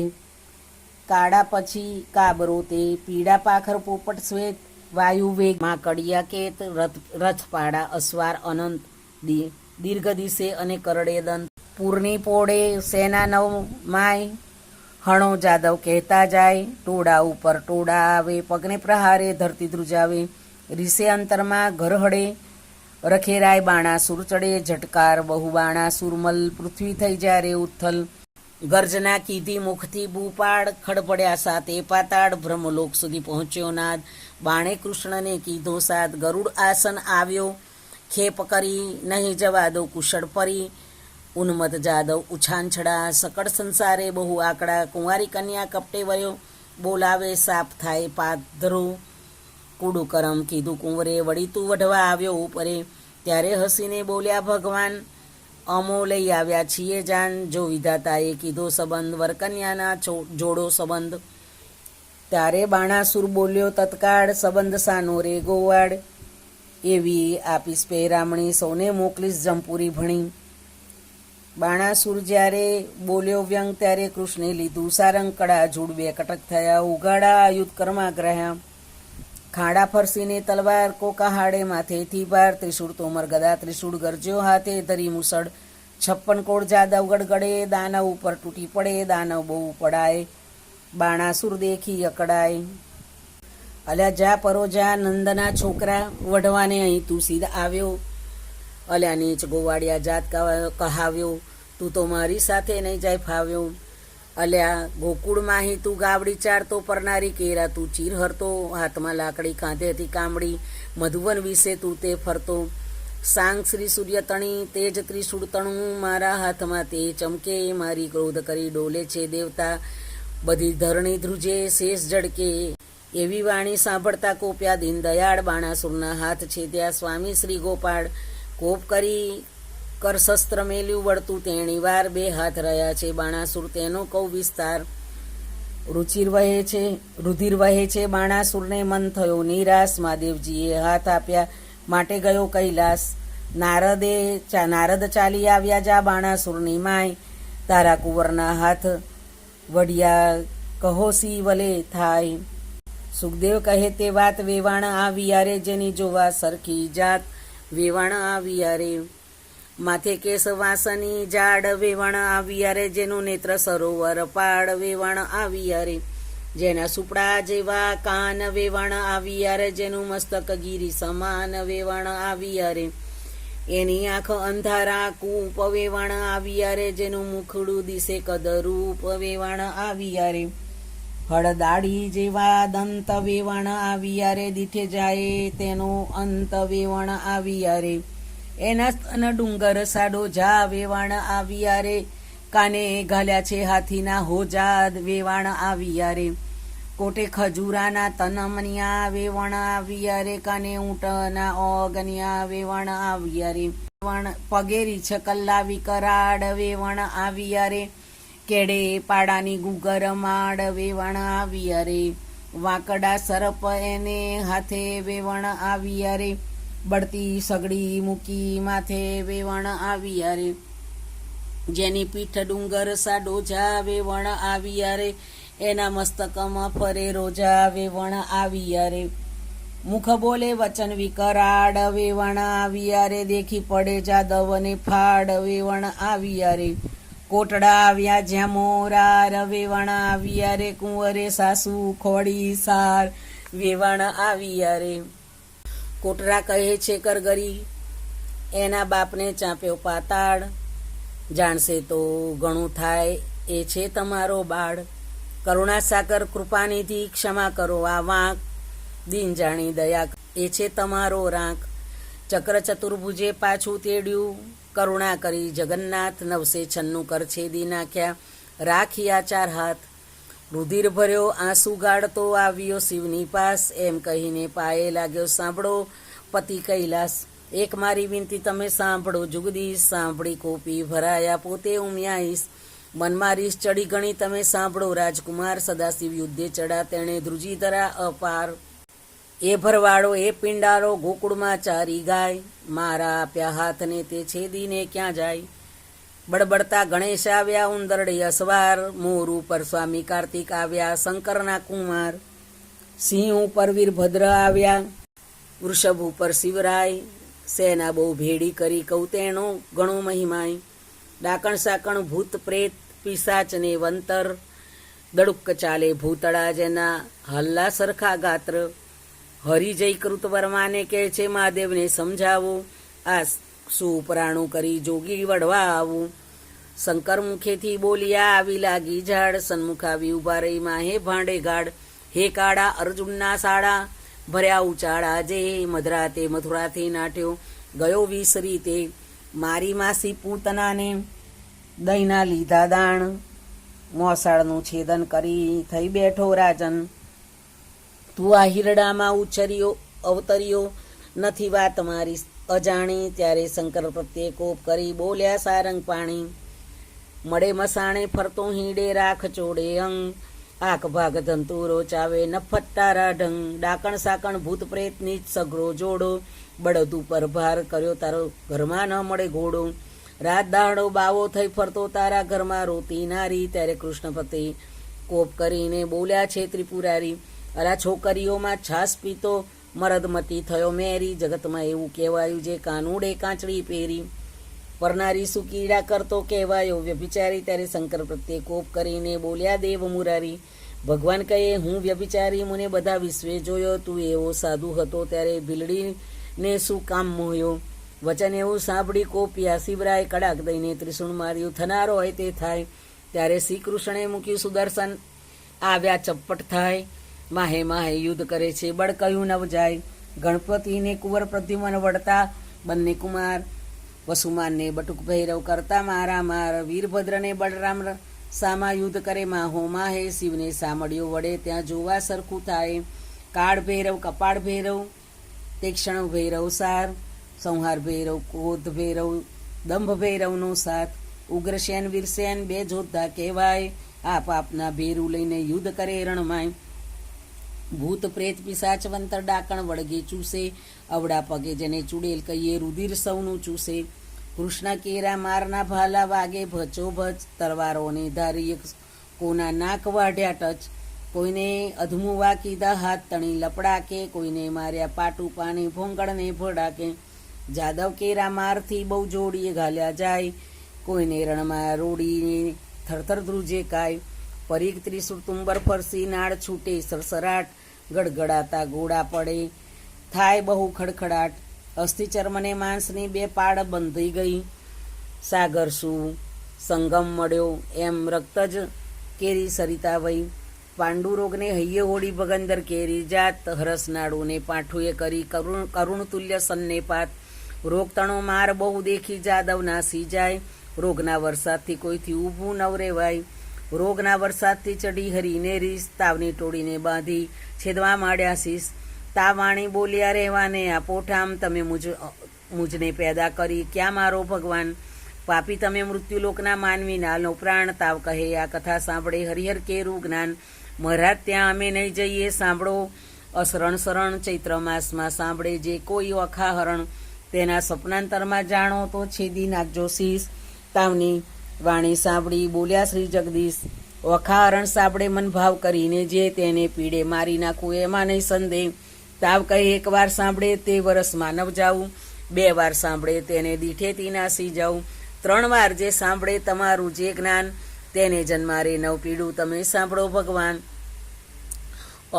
કાળા પછી કાબરો તે. પીળા પાખર પોપટ શ્વેત વાયુ વેગ માં કડિયા કેત. રથપાડા અશ્વાર અનંત દીર્ઘ દિશે અને કરડે દંત. પૂરની પોળે સેના નવ માય. હણો જાદવ કહેતા જાય. ટોળા ઉપર ટોળા આવે પગને પ્રહારે ધરતી ધ્રુજાવે. રીસે અંતરમાં ઘરહડે રખેરાય બાણાસુર ચડે. ઝટકાર બહુ બાણાસુર મલ. પૃથ્વી થઈ જ્યારે ઉથલ. ગર્જના કીધી મુખથી ભૂપાળ. ખડપડ્યા સાતે પાતાળ. બ્રહ્મલોક સુધી પહોંચ્યો નાદ. બાણે કૃષ્ણને કીધો સાદ. ગરુડ આસન આવ્યો ખેપ કરી નહીં જવા દો કુશળ પરી. ઉન્મત જાદવ ઉછાંછડા, સકળ સંસારે બહુ આકડા, કુંવારી કન્યા કપટે વયો, બોલાવે સાપ થાય પાધરો, કૂડું કરમ કીધું કુંવરે, વળી તું વઢવા આવ્યો ઉપરે, ત્યારે હસીને બોલ્યા ભગવાન, અમો લઈ આવ્યા છીએ જાન, જો વિધાતાએ કીધો સંબંધ, વરકન્યાના જોડો સંબંધ. ત્યારે બાણાસુર બોલ્યો તત્કાળ, સંબંધ સાનો રે ગોવાડ, એવી આપીશ પહેરામણી, સૌને મોકલીશ જમપુરી ભણી. બાણાસુર જ્યારે બોલ્યો વ્યંગ, ત્યારે કૃષ્ણે લીધું સારંગ, કડા જૂડ બે કટક થયા, ઉગાડા આયુધ કર્માગ્રહ્યા, ખાડા ફરસીને તલવાર, કોકાહાડે માથેથી ભાર, ત્રિશૂળ તોમર ગદા ત્રિશૂળ, ગરજ્યો હાથે ધરી મુસળ, 56 કોડ જાદવ ગડગડે, દાનવ ઉપર તૂટી પડે, દાનવ બહુ પડાય, બાણાસુર દેખી અકડાય. અલ્યા જા પરો જા, નંદના છોકરા, વઢવાને અહીં તું સીધા આવ્યો, અલ્યા નીચ ગોવાડિયા જાત કહાવ્યો, તું તો મારી સાથે નહીં જાય ફાવ્યો, અલ્યા ગોકુળમાં તું ગાવડી ચારતો, પરનારી કેરા તું ચીર હરતો, હાથમાં લાકડી કાંધે હતી કામડી, મધુવન વિશે તું તે ફરતો, સાંગ શ્રી સૂર્ય તણી, તેજ ત્રિશૂળ તણું, મારા હાથમાં તે ચમકે, મારી ક્રોધ કરી ડોલે છે દેવતા, બધી ધરણી ધ્રુજે શેષ ઝડકે, એવી વાણી સાંભળતા કોપ્યા દીન દયાળ, બાણાસુરના હાથ છેદ્યા સ્વામી શ્રી ગોપાળ, કોપ કરી કર શસ્ત્ર મેલ્યું વળતું તેણી વાર, બે હાથ રહ્યા છે બાણાસુર તેનો કૌ વિસ્તાર, રુધિર વહે છે બાણાસુરને, મન થયો નિરાશ, મહાદેવજીએ હાથ આપ્યા માટે ગયો કૈલાસ, નારદ ચાલી આવ્યા જા બાણાસુરની માય, તારા કુંવરના હાથ વડિયા કહો સી વલે થાય, સુખદેવ કહે તે વાત, વેવાણ આવી યારે, જેની જોવા સરખી જાત, વેવાણ આવી યારે, માથે કેસ વાસની જાડ, વેવાણ આવી યારે, જેનું નેત્ર સરોવર પાડ, વેવાણ આવી યારે, જેના સુપડા જેવા કાન, વેવાણ આવી યારે, જેનું મસ્તક ગીરી સમાન, વેવાણ આવી યારે, એની આંખ અંધારા કૂપ, વેવાણ આવી યારે, જેનું મુખડું દિશે કદરૂપ, વેવાણ આવી યારે, હળદાડી જેવા દંત, વેવાણ આવી યારે, દીઠે જાય તેનો અંત, વેવાણ આવી યારે, એના સ્તન ડુંગર સાડો જા, વેવાણ આવી યારે, કાને ઘાલ્યા છે હાથીના હોજાદ, વેવાણ આવી યારે, કોટે ખજૂરાના તનમનિયા, વેવાણ આવી યારે, કાને ઊંટના ઓગનિયા, વેવાણ આવી યારે, પગેરી છકલ્લા વિકરાડ, વેવાણ આવી યારે, કેડે પાડાની ગુગર માડ, વેવાણ આવી યારે, વાંકડા સરપ એને હાથે, વેવાણ આવી યારે, બળતી સગડી મૂકી માથે, વેવાણ આવી યારે, જેની પીઠ ડુંગર સાડો જા, વેવાણ આવી યારે, એના મસ્તકમાં ફરે રોજા, વેવાણ આવી યારે, મુખ બોલે વચન વિકરાડ, વેવાણ આવી યારે, દેખી પડે જાદવને ફાડ, વેવાણ આવી યારે, કોટડા આવ્યા જ્યાં મોરાર, વેવાણ આવી યારે, કુંવરે સાસુ ખોડી સાર, વેવાણ આવી યારે, કોટરા કહે છે કરગરી, એના બાપને ચાંપ્યો પાતાળ, જાણશે તો ઘણું થાય એ છે તમારો બાળ, કરુણા સાગર કૃપાનિધિ ક્ષમા કરો આ વાંક, દીન જાણી દયા એ છે તમારો રાંક, ચક્ર ચતુર્ભુજે પાછું તેડ્યું, કરુણા કરી જગન્નાથ, 996 કર છેદી નાખ્યા, રાખ્યા 4 હાથ, રુધિર ભર્યો આંસુ ગાળતો આવ્યો શિવની પાસ, એમ કહીને પાયે લાગ્યો સાંભળો પતિ કૈલાસ, એક મારી વિનંતી તમે સાંભળો જુગદીશ, સાંભળી કોપી ભરાયા પોતે ઉમ્યાઈશ, મનમાં રીસ ચડી ગણી તમે સાંભળો, રાજકુમાર સદાશિવ યુદ્ધે ચડા, તેણે ધ્રુજી ધરા અપાર, એ ભરવાડો એ પિંડારો ગોકુળમાં ચારી ગાય, મારા આપ્યા હાથને તે છેદીને ક્યાં જાય, બડબડતા ગણેશ આવ્યા ઉંદરડે અસવાર, મોર ઉપર સ્વામી કાર્તિક આવ્યા શંકરના કુમાર, સિંહ ઉપર વીરભદ્ર આવ્યા, વૃષભ ઉપર શિવરાય, સેના બહુ ભેડી કરી કૌતેણો ઘણો મહિમાય, ડાકણ સાકણ ભૂત પ્રેત પિશાચ ને વંતર, દડુક ચાલે ભૂતળા જેના હલ્લા સરખા ગાત્ર, હરિજય કૃત વર્માને કહે છે મહાદેવને સમજાવો, આ સુપરાણું કરી જોગી વળવા આવું, શંકર મુખેથી બોલ્યા આવી લાગી ઝાડ, સન્મુખ આવી ઉભા રહી માહે ભાંડે ગાડ, હે કાળા અર્જુનના સાડા, ભર્યા ઉચાળા જે, મધરાતે મથુરાથી નાટ્યો ગયો વિસરી તે, મારી માસી પૂતનાને દહીંના લીધા દાણ, મોસાળનું છેદન કરી થઈ બેઠો રાજન. તું આ હિરડામાં ઉછર્યો અવતર્યો, નથી વાત મારી અજાણી. ત્યારે શંકર પ્રત્યે કોપ કરી બોલ્યા સારંગ પાણી. મળે મસાણે ફરતો હીડે રાખ ચોડે અંગ, આખ ભાગ ધંતુરો ચાવે નફત તારા ઢંગ. ડાકણ સાકણ ભૂત પ્રેતની સઘળો જોડો, બળદ ઉપર ભાર કર્યો તારો ઘરમાં ન મળે ઘોડો. રાત દાડો બાવો થઈ ફરતો તારા ઘરમાં રોતી નારી. ત્યારે કૃષ્ણ પતિ કોપ કરીને બોલ્યા છે ત્રિપુરારી. અરા છોકરીઓમાં છાસ પીતો મરદમતી થયો મેરી. જગતમાં એવું કહેવાયું જે કાનુડે કાંચડી પહેરી, પરનારી સુકીડા કરતો કહેવાયો વ્યભિચારી. ત્યારે શંકર પ્રત્યે કોપ કરીને બોલ્યા દેવ મુરારી. ભગવાન કહે હું વ્યભિચારી મને બધા વિશ્વે જોયો. તું એવો સાધુ હતો ત્યારે ભીલડીને શું કામ મોહ્યો. વચન એવું સાંભળી કોપ્યા શિવરાય, કડાક દઈને ત્રિશુળ માર્યું થનારો હોય તે થાય. ત્યારે શ્રી કૃષ્ણે મૂક્યું સુદર્શન, આવ્યા ચપ્પટ થાય. માહે માહે યુદ્ધ કરે છે બળ કયું નવ જાય. ગણપતિને કુંવર પ્રદ્યુમન વળતા બંને કુમાર, વસુમાનને બટુક ભૈરવ કરતા મારા માર. વીરભદ્રને બળરામ સામા યુદ્ધ કરે માહો માહે. શિવને સામળ્યો વડે ત્યાં જોવા સરખું થાય. કાળ ભૈરવ કપાળ ભૈરવ તીક્ષ્ણ ભૈરવ સાર, સંહાર ભૈરવ ક્રોધ ભૈરવ દંભ ભૈરવનો સાથ. ઉગ્રસેન વીરસેન બે જોધા કહેવાય, આપ આપના ભેરું લઈને યુદ્ધ કરે રણમાય. ભૂત પ્રેત પિશાચ વંતર ડાકણ વળગે ચૂસે, અવડા પગે જેને ચૂડેલ કહીએ રુધિર સૌનું ચૂસે. કૃષ્ણ કેરા મારના ભાલા વાગે ભચો ભચ, તલવારોને ધારી કોના નાક વાઢ્યા ટચ. કોઈને અધમુવા કીધા હાથ તણી લપડાકે, કોઈને માર્યા પાટું પાણી ભોંગળને ભડાકે. જાદવ કેરા મારથી બહુ જોડીએ ઘાલ્યા જાય, કોઈને રણમાં રોડીને થરથર ધ્રુજે કાય. પરીખ ત્રિશુળ તુંબર ફરસી નાળ છૂટે સરસરાટ, ગડગડાતા ગોળા પડે થાય બહુ ખડખડાટ. અસ્થિ ચર્મને માંસની બે પાડ બંધી ગઈ, સાગર શું સંગમ મળ્યો એમ રક્ત જ કેરી સરિતા વઈ. પાંડુ રોગને હૈયે હોડી ભગંદર કેરી જાત, હરસનાળુને પાઠુએ કરી કરુણ તુલ્ય સન્ને પાત. રોગતણો માર બહુ દેખી જાદવ નાસી જાય, રોગના વરસાદથી કોઈથી ઊભું નવ રેવાય. રોગના વરસાદથી ચડી હરીને રીસ, તાવની ટોળીને બાંધી છેદવા માંડ્યા શીશ. તાવાણી બોલ્યા રહેવાને આપો ઠામ, તમે મુજને પેદા કરી ક્યાં મારો ભગવાન. પાપી તમે મૃત્યુલોકના માનવી નાનો પ્રાણ. તાવ કહે આ કથા સાંભળે હરિહર કેરું જ્ઞાન. મહારાજ ત્યાં અમે નહીં જઈએ સાંભળો અસરણ શરણ. ચૈત્ર માસમાં સાંભળે જે કોઈ અખા હરણ, તેના સપનાંતરમાં જાણો તો છેદી નાખજો શીશ. તાવની વાણી સાંભળી બોલ્યા શ્રી જગદીશ. વખા હરણ સાંભળે મન ભાવ કરીને જે, તેને પીડે મારી નાખવું એમાં નહીં સંદેહ. તાવ કહે એક વાર સાંભળે તે વરસ માનવ જાવું, બે વાર સાંભળે તેને દીઠેથી નાસી જાઉં. 3 વાર જે સાંભળે તમારું જે જ્ઞાન, તેને જન્મારે નવ પીડું તમે સાંભળો ભગવાન.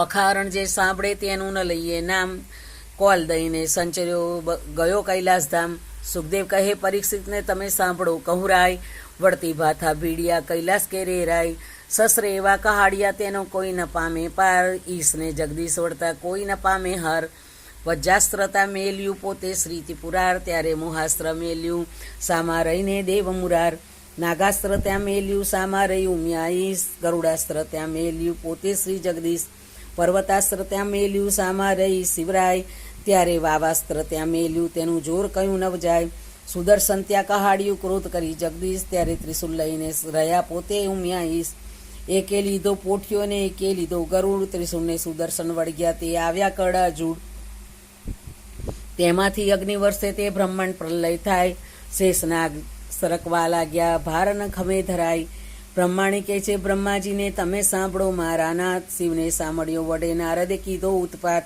અખારણ જે સાંભળે તેનું ન લઈએ નામ, કોલ દઈને સંચર્યો ગયો કૈલાસધામ. સુખદેવ કહે પરીક્ષિતને તમે સાંભળો કહું રાય, વળતી ભાથા ભીડિયા કૈલાસ કેરે રાય. સસરે એવા કહાડિયા તેનો કોઈ ન પામે પાર, ઈશને જગદીશ વળતા કોઈ ન પામે હાર. વજ્જાસ્ત્રતા મેલ્યું પોતે શ્રી ત્રિપુરાર, ત્યારે મોહાસ્ત્ર મેલ્યું સામા રહીને દેવ મુરાર. નાગાસ્ત્ર ત્યાં મેલ્યું સામા રહી ઉમિયા ઈશ, ગરુડાસ્ત્ર ત્યાં મેલ્યું પોતે શ્રી જગદીશ. પર્વતાસ્ત્ર ત્યાં મેલ્યું સામા રહી શિવરાય, ત્યારે વાવાસ્ત્ર ત્યાં મેલ્યું તેનું જોર કયું નવ જાય. સુદર્શન ત્યાં કહાડ્યું ક્રોધ કરી જગદીશ, ત્યારે ત્રિશુલ લઈને રહ્યા પોતે ઉમિયા ઈશ. એકે લીધો પોઠિયો ને એકે લીધો ગરુડ, ત્રિશુલને સુદર્શન વળગ્યા તે આવ્યા કડા જૂડ. તેમાંથી અગ્નિ વર્ષે તે બ્રહ્માંડ પ્રલય થાય, શેષનાગ સરકવા લાગ્યા ભાર ન ખમે ધરાય. બ્રહ્માણી કહે છે બ્રહ્માજીને તમે સાંભળો મારા નાથ, શિવને સાંભળ્યો વડે નારદે કીધો ઉત્પાત.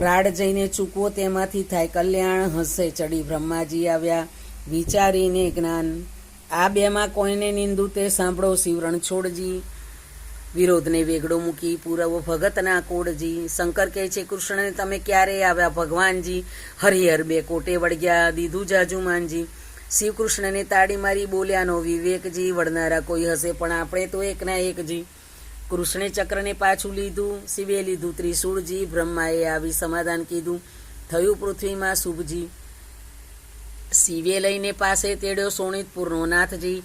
રાડ જઈને ચૂકવો તેમાંથી થાય કલ્યાણ, હસે ચડી બ્રહ્માજી આવ્યા વિચારીને જ્ઞાન. આ બેમાં કોઈને નિંદુ તે સાંભળો શિવરણ છોડજી, વિરોધને વેગડો મૂકી પૂરવ ભગતના કોડજી. શંકર કહે છે કૃષ્ણને તમે ક્યારે આવ્યા ભગવાનજી, હરિહર બે કોટે વળગ્યા દીધું જાજુ માનજી. શિવકૃષ્ણને તાળી મારી બોલ્યાનો વિવેકજી, વળનારા કોઈ હશે પણ આપણે તો એકના એકજી. કૃષ્ણે ચક્રને પાછું લીધું, શિવે લીધું ત્રિશૂળજી, બ્રહ્માએ આવી સમાધાન કીધું થયું પૃથ્વીમાં શુભજી. શિવે લઈને પાસે તેડ્યો સોનિતપુરનો નાથજી,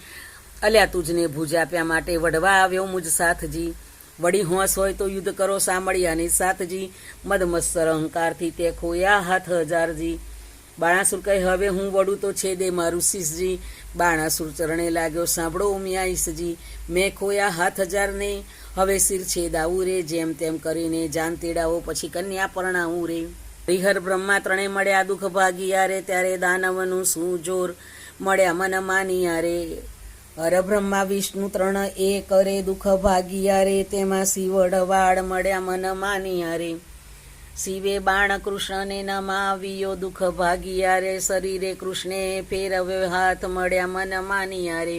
અલ્યા તુજને ભુજ આપ્યા માટે વઢવા આવ્યો મુજ સાથજી, વળી હોંશ હોય તો યુદ્ધ કરો સાંભળ્યાની સાથજી, મદમત્સર અહંકારથી તે ખોયા હાથ હજારજી, બાણાસુર કહે હવે હું વડું તો છે દે મારું શીશજી, બાણાસુર ચરણે લાગ્યો સાંભળો ઉમિયાઈશજી, મેં ખોયા હાથ હજારને હવે શિર છેદાવું રે, જેમ તેમ કરીને જાન તેડાવો પછી કન્યા પરણાવું રે, હરિહર બ્રહ્મા ત્રણે મળ્યા દુઃખ ભાગિયા રે, ત્યારે દાનવનું શું જોર મળ્યા મન માનિયા રે, હર બ્રહ્મા વિષ્ણુ ત્રણ એક રે, દુઃખ ભાગિયા રે, તેમાં શિવડવાડ મળ્યા મન માનિયા રે, શિવે બાણ કૃષ્ણને નમાવ્યો દુઃખ ભાગિયા રે, શરીરે કૃષ્ણે ફેરવ્યો હાથ મળ્યા મન માનિયા રે,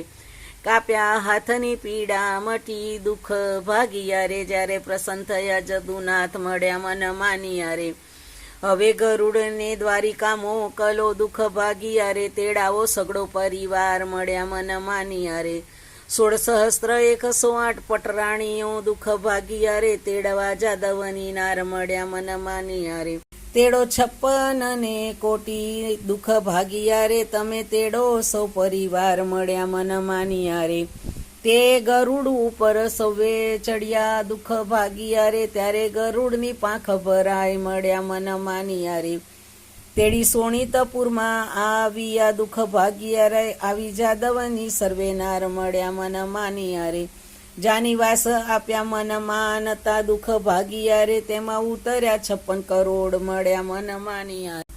કાપ્યા હાથની પીડા મટી દુઃખ ભાગિયા રે, જ્યારે પ્રસન્ન થયા જદુનાથ મળ્યા મન માનિયા રે, હવે ગરુડને દ્વારિકા મોકલો દુઃખ ભાગિયા રે, તેડાવો સગડો પરિવાર મળ્યા મન માનિયા રે, 16,108 પટરાણીઓ દુઃખ ભાગિયા રે, તેડવા જાદવની નાર મળ્યા મન માનિયા રે, તેડો 56 ને કોટી દુઃખ ભાગિયા રે, તમે તેડો સૌ પરિવાર મળ્યા મન માનિયા રે, તે ગરુડ ઉપર સૌએ ચડ્યા દુઃખ ભાગિયા રે, ત્યારે ગરુડની પાંખ ભરાય મળ્યા મન માનિયા રે, તેડી સોનિતપુરમાં આવ્યા દુઃખ ભાગિયા રે, આવી જાદવની સર્વે નાર મળ્યા મન માનિયા રે, જાની વાસ આપ્યા મન માનતા દુઃખ ભાગિયા રે, તેમાં ઉતર્યા 56 કરોડ મળ્યા મન માનિયા રે,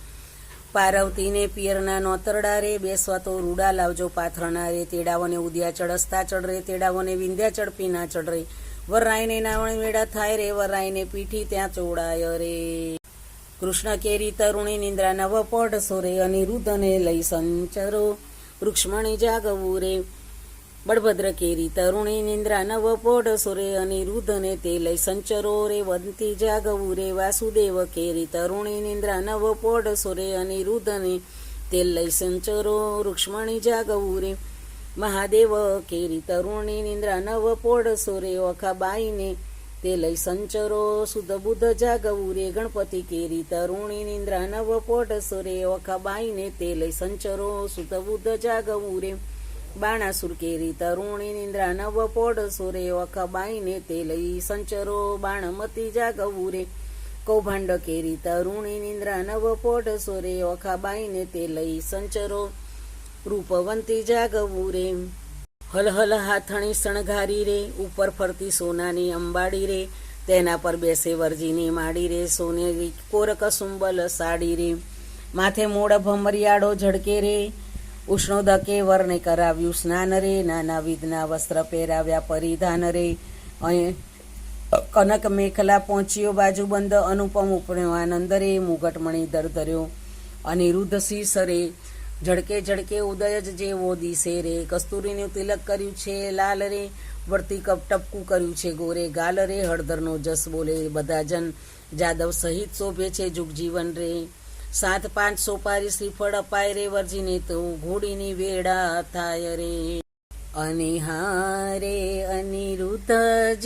પાર્વતીને પિયરના નોતરડા રે, બેસવા તો રૂડા લાવજો પાથરણા રે, તેડાવોને ઉદયા ચડસ્તા ચડ રે, તેડાવોને વિંધ્યા ચડપી ના ચડ રે, વરાઈને નાવણ વેડા થાય રે, વરાઈને પીઠી ત્યાં ચોડાય રે, કૃષ્ણ કેરી તરુણી નિંદ્રા નવ પઢ સોરે, અનિરુદ્ધને લઈ સંચરો રૂક્ષ્મણી જાગવું રે, બળભદ્ર કેરી તરુણી નિંદ્રા નવ પઢ સોરે, અનિરુદ્ધને તે લઈ સંચરો રે, વંતી જાગવું રે, વાસુદેવ કેરી તરુણી નિંદ્રા નવ પઢ સોરે, અનિરુદ્ધને તે લઈ સંચરો રૂક્ષ્મણી જાગવું રે, મહાદેવ કેરી તરુણી નિંદ્રા નવ પઢ સોરે, ઓખાબાઈને તે લઈ સંચરો શુદ્ધ બુદ્ધ જાગવું રે, ગણપતિ કેરી તરુણી નિંદ્રા નવ પઢ સોરે, ઓખાબાઈને તે લઈ સંચરો શુદ્ધ બુદ્ધ જાગવું રે, બાણાસુર કેરી તરુણી નિંદ્રા નવ પઢ સોરે, ઓખાબાઈને તે લઈ સંચરો બાણમતી જાગવું રે, કૌભાંડ કેરી તરુણી નિંદ્રા નવ પઢ સોરે, ઓખાબાઈને તે લઈ સંચરો રૂપવંતી જાગવું રે, હલહલ હાથણી શણગારી રે, ઉપર ફરતી સોનાની અંબાડી રે, તેના પર બેસે વરજીની માડી રે, સોનેરી કોરક સુંબલ સાડી રે, માથે મોડ ભમરિયાળો ઝડકે રે, ઉષ્ણોદકે વરને કરાવ્યું સ્નાન રે, નાનાવિધના વસ્ત્ર પહેરાવ્યા પરિધાન રે, અહીં કનક મેખલા પહોંચ્યો બાજુબંધ, અનુપમ ઉપડ્યો આનંદ રે, મુગટમણી ધર્યો અનિરુદ્ધ શીશ રે, ઝડકે ઝડકે ઉદય જ જેવો દિશે રે, કસ્તુરીનું તિલક કર્યું છે લાલ રે, વર્તી કપ ટપકું કર્યું છે ગોરે ગાલ રે, હળદરનો જસ બોલે બધા જન, જાદવ સહિત શોભે છે જુગજીવન રે, 7-5 સોપારી શ્રીફળ અપાય રે, વર્જીને તો ઘોડીની વેડા થાય રે, અનિહારે અનિરુદ્ધજીની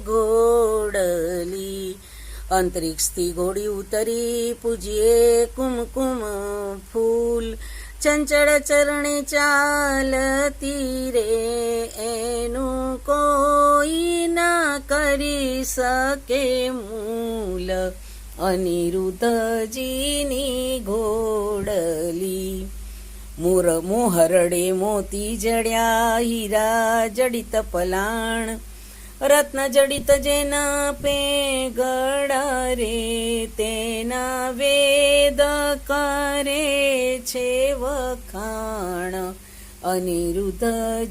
ઘોડલી, અંતરિક્ષથી ઘોડી ઉતરી પૂજીએ કુમકુમ ફૂલ, ચંચળ ચરણે ચાલતી રે, એનું કોઈ ના કરી શકે મૂલ, અનિરુદ્ધજીની ઘોડલી, મોહરડે મોતી જડ્યા હીરા જડિત પલાણ, રત્ન જડિત જેના પેગડા રે, તેના વેદ કરે છે વખાણ, અનિરુદ્ધજીની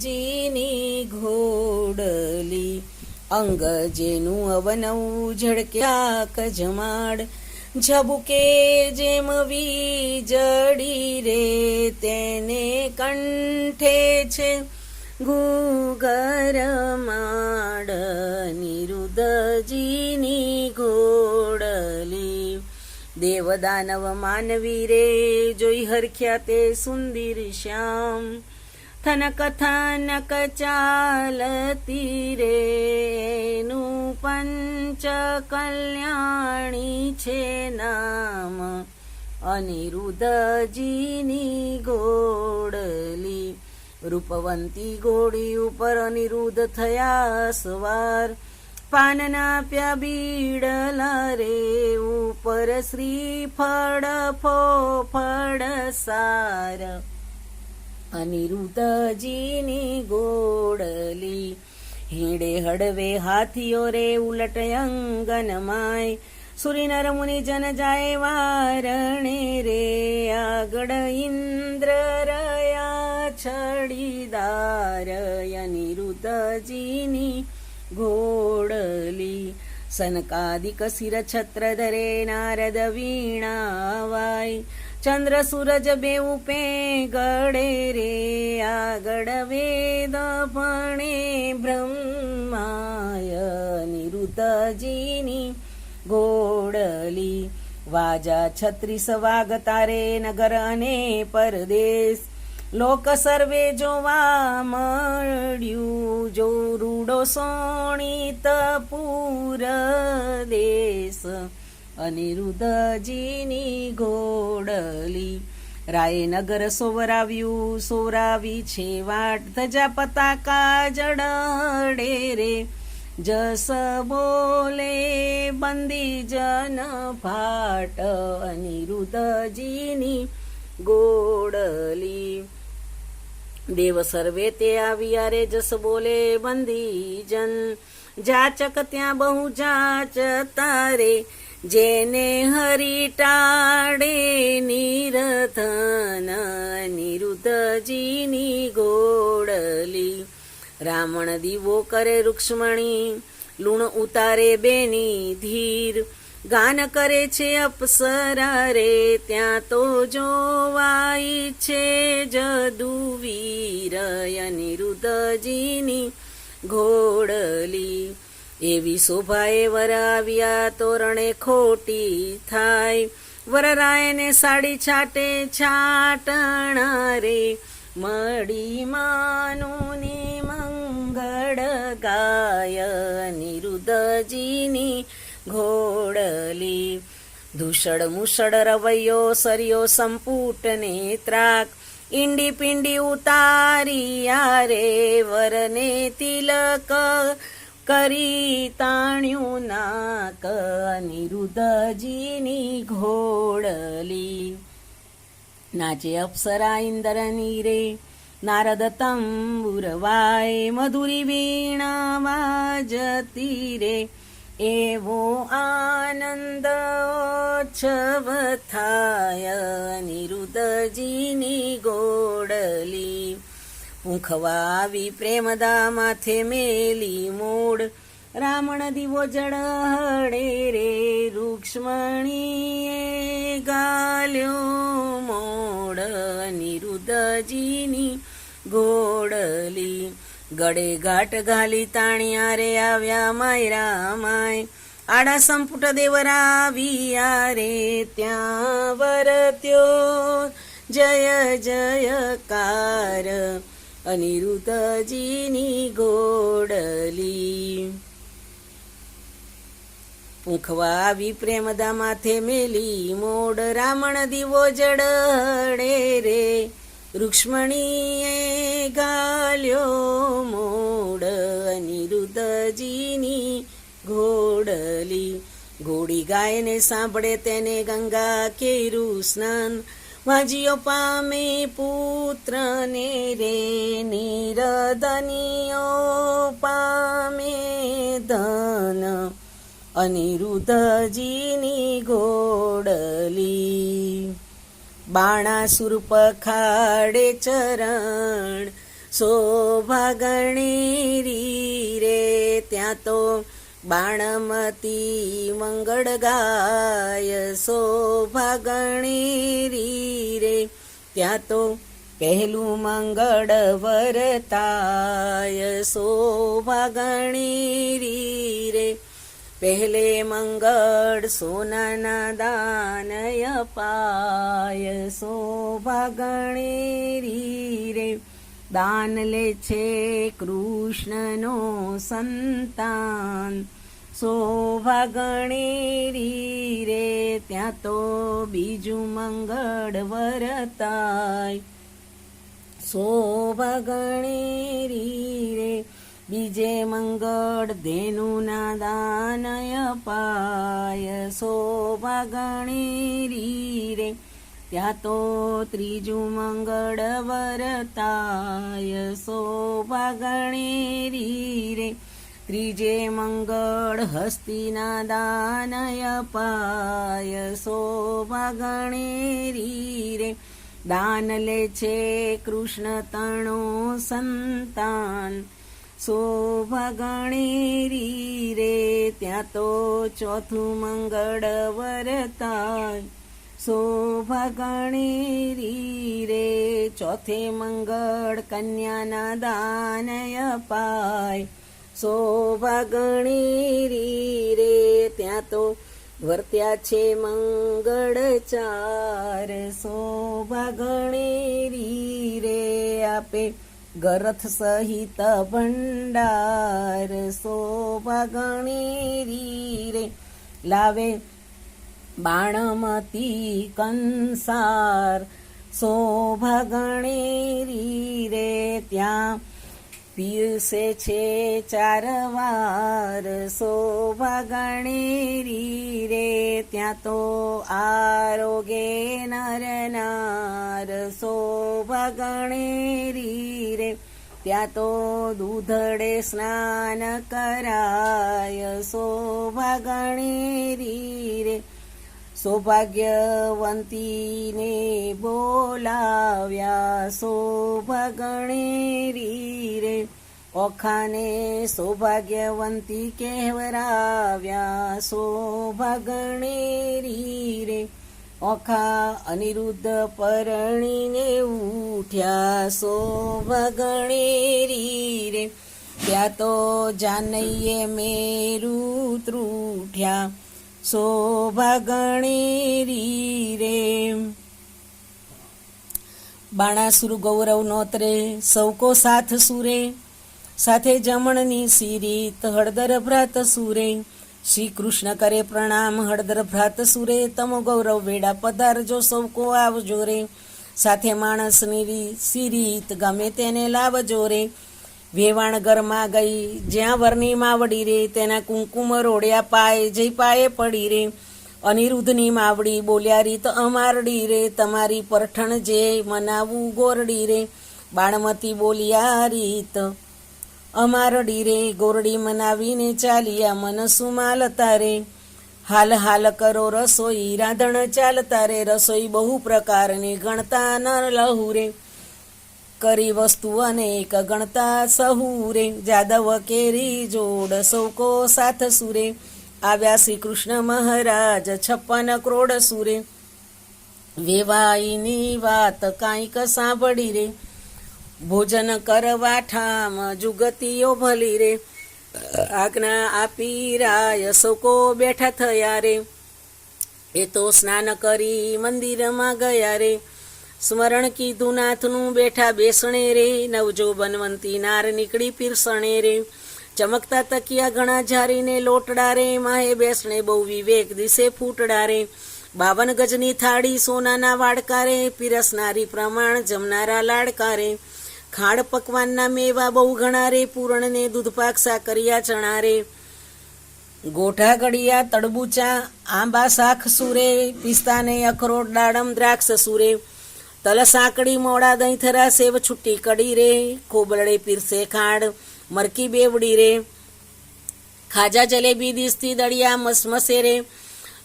ઘોડલી, અંગ જેનું અવનવું ઝડક્યા કજમાડ, ઝબુકે જેમ વીજળી રે, તેને કંઠે છે ઘૂઘર માડ, અનિરુદ્ધજીની ઘોડલી, દેવદાનવ માનવી રે, જોઈ હરખ્યા તે સુંદર શ્યામ, થનક થનક ચાલતી રે, એનું પંચ કલ્યાણી છે નામ, અનિરુદ્ધજીની ઘોડલી. રૂપવંતી ઘોડી ઉપર અનિરુદ્ધ થયા સવાર, પાનના પ્યા બીડલા રે ઉપર શ્રીફળ ફોફળ સાર. અનિરુદ્ધજીની ઘોડલી. હેડે હળવે હાથીઓ રે ઉલટ અંગનમાય, સુરીનર મુનિ જન જાય વારણે રે આગળ ઇન્દ્ર રહ્યા છડીદાર. અનિરુદ્ધજીની ઘોડલી. સનકાદિક શિર છત્ર ધરે નારદ વીણા વાય, ચંદ્ર સૂરજ બેઉ પે ગળે રે આગળ વેદ ભણે બ્રહ્માય. અનિરુદ્ધજીની ઘોડલી. વાજા 36 વાગતા રે નગર અને પરદેશ, લોક સર્વે જોવા મળ્યું જો રૂડો સોણિત પૂર દેશ. અનિરુદ્ધજીની ઘોડલી. રાયનગર સોવરાવ્યું સોવરાવી છે વાટ, ધજા પતાકા જડડે રે જસ બોલે બંદી જન ફાટ. અનિરુદ્ધજીની ઘોડલી. દેવ સર્વે તે આવ્યા રે જસ બોલે બંદી જન, જાચક ત્યાં બહુ જાચતા રે જેને હરી ટાળે નિરધન. અનિરુદ્ધજીની ઘોડલી. રાવણ દીવો કરે રૂક્ષ્મણી, લૂણ ઉતારે બેની ધીર, ગાન કરે છે અપ્સરા રે ત્યાં તો જોવાય છે જદુવીર. અનિરુદ્ધજીની ઘોડલી. એવી શોભાએ વર આવ્યા તોરણે ખોટી થાય, વરરાયને સાડી છાટે છાટણા રે મળી માનું ને મંગળ ગાય. અનિરુદ્ધજીની ઘોડલી. ધૂષળ મુષળ રવૈયો સરિયો સંપુટને ત્રાક, ઈંડી પિંડી ઉતારિયા રે વરને તિલક કરી તાણ્યું નાક. અનિરુદ્ધજીની ઘોડલી. નાચે અપ્સરા ઇન્દ્રની રે નારદ તંબુર વાય, મધુરી વીણા વાજતી રે એવો આનંદ ઓછવ થાય. અનિરુદ્ધજીની ઘોડલી. પૂંખવા આવી પ્રેમદા માથે મેલી મોડ, રામણ દીવો જળહળે રે રૂક્ષ્મણીએ ગાલ્યો મોડ. અનિરુદ્ધજીની ઘોડલી. ગળે ઘાટ ઘાલી તાણિયા રે આવ્યા માયરા માય, આડા સંપુટ દેવરાવ્યા રે ત્યાં વરત્યો જય જયકાર. અનિરુદ્ધજીની ઘોડલી. પૂંખવા આવી પ્રેમદા માથે મેલી મોડ, રામણ દીવો જડડે રે રૂક્ષ્મણીએ ગાલ્યો મોડ. અનિરુદ્ધજીની ઘોડલી. ઘોડી ગાયને સાંભળે તેને ગંગા કેરું સ્નાન, વાજીઓ પામે પુત્રને રે નિરધનીઓ પામે ધન. અનિરુદ્ધજીની ઘોડલી. બાણાસુર પખાડે ચરણ શોભા ગણેરી રે ત્યાં તો બાણમતી મંગળ ગાય શોભા ગણેરી રે ત્યાં તો પહેલું મંગળ વરતાય શોભા ગણેરી રે પહેલે મંગળ સોનાના દાનય પાય શોભા ગણેરી રે દાન લે છે કૃષ્ણનો સંતાન શોભા ગણેરી રે ત્યાં તો બીજું મંગળ વરતાય. શોભા ગણેરી રે બીજે મંગળ ધેનુના દાનય પાય. શોભા ગણેરી રે ત્યાં તો ત્રીજું મંગળ વરતાય. શોભા ગણેરી રે ત્રીજે મંગળ હસ્તીના દાનય પાય. શોભા ગણેરી રે દાન લે છે કૃષ્ણ તણો સંતાન. શોભા ગણેરી રે ત્યાં તો ચોથું મંગળ વરતાય. શોભા ગણેરી રે ચોથે મંગળ કન્યાના દાનય પાય. શોભા ગણેરી રે ત્યાં તો વર્ત્યા છે મંગળ ચાર. શોભા ગણેરી રે આપે ગરથ સહિત ભંડાર. શોભા ગણેરી રે લાવે બાણમતી કંસાર. શોભા ગણેરી રે ત્યાં પીરસે છે ચાર વાર. શોભા ગણેરી રે ત્યાં તો આરોગે નરનાર. શોભા ગણેરી રે ત્યાં તો દૂધડે સ્નાન કરાય. શોભા ગણેરી રે સૌભાગ્યવંતીને બોલાવ્યા. શોભા ગણેરી રે ઓખાને સૌભાગ્યવંતી કહેવરાવ્યા. શોભા ગણેરી રે ઓખા અનિરુદ્ધ પરણીને ઉઠ્યા. શોભા ગણેરી રે ત્યાં તો જાનૈયે મેરું ત્રુઠ્યા. શોભા ગણેરી રે બાણાસુર ગૌરવ નોતરે સૌકો સાથ સુરે. સાથે જમણની સિરીત હળદર ભ્રાત સુરે. શ્રી કૃષ્ણ કરે પ્રણામ હળદર ભ્રાત સુરે. તમો ગૌરવ વેડા પધારજો સૌકો આવજો રે. સાથે માણસની સિરીત ગમે તેને લાવજો રે. વેવાણ ઘરમાં ગઈ જ્યાં વરની માવડી રે તેના કુંકુમ રોડ્યા પાય જઈ પાયે પડી રે. અનિરુદ્ધની માવડી બોલ્યા રીત અમારડી રે તમારી પરઠણ જે મનાવું ગોરડી રે. બાણમતી બોલ્યા રીત અમારડી રે ગોરડી મનાવીને ચાલ્યા મનસુમાં લતા રે. હાલ હાલ કરો રસોઈ રાંધણ ચાલતા રે. રસોઈ બહુ પ્રકારની ગણતા ન લહુ રે. કરી વસ્તુ અનેક ગણતા સહુ રે. જાદવ કેરી જોડ સૌકો સાથ સુરે. આવ્યા શ્રી કૃષ્ણ મહારાજ 56 કરોડ સુરે. વેવાઈની વાત કાંઈક સાંભળી રે. ભોજન કરવા ઠામ જુગતીઓ ભલી રે. આજ્ઞા આપી રાય સૌકો બેઠા થયા રે. એ તો સ્નાન કરી મંદિરમાં ગયા રે. સ્મરણ કીધું નાથનું બેઠા બેસણે રે. નવજો બનવંતી નાર નીકળી પીરસણે રે. ચમકતા તકિયા ઘણા ઝારીને લોટડા રે. માહે બેસણે બહુ વિવેક દિશે ફૂટડા રે. 52 ગજની થાળી સોનાના વાડકા રે. પીરસનારી પ્રમાણ જમનારા લાડકા રે. ખાડ પકવાનના મેવા બહુ ઘણા રે. પૂરણને દૂધપાક સાકરિયા ચણા રે. ગોઠા ગળિયા તડબૂચા આંબા શાખ સુરે. પિસ્તાને અખરોટ દાડમ દ્રાક્ષ સુરે. તલ સાંકડી મોડા દહીં થરા સેવ છુટ્ટી કડી રે. ખોબરડે પીરસે ખાંડ મરકી બેવડી રે. ખાજા જલેબી દિસતી દળિયા મસમસે રે.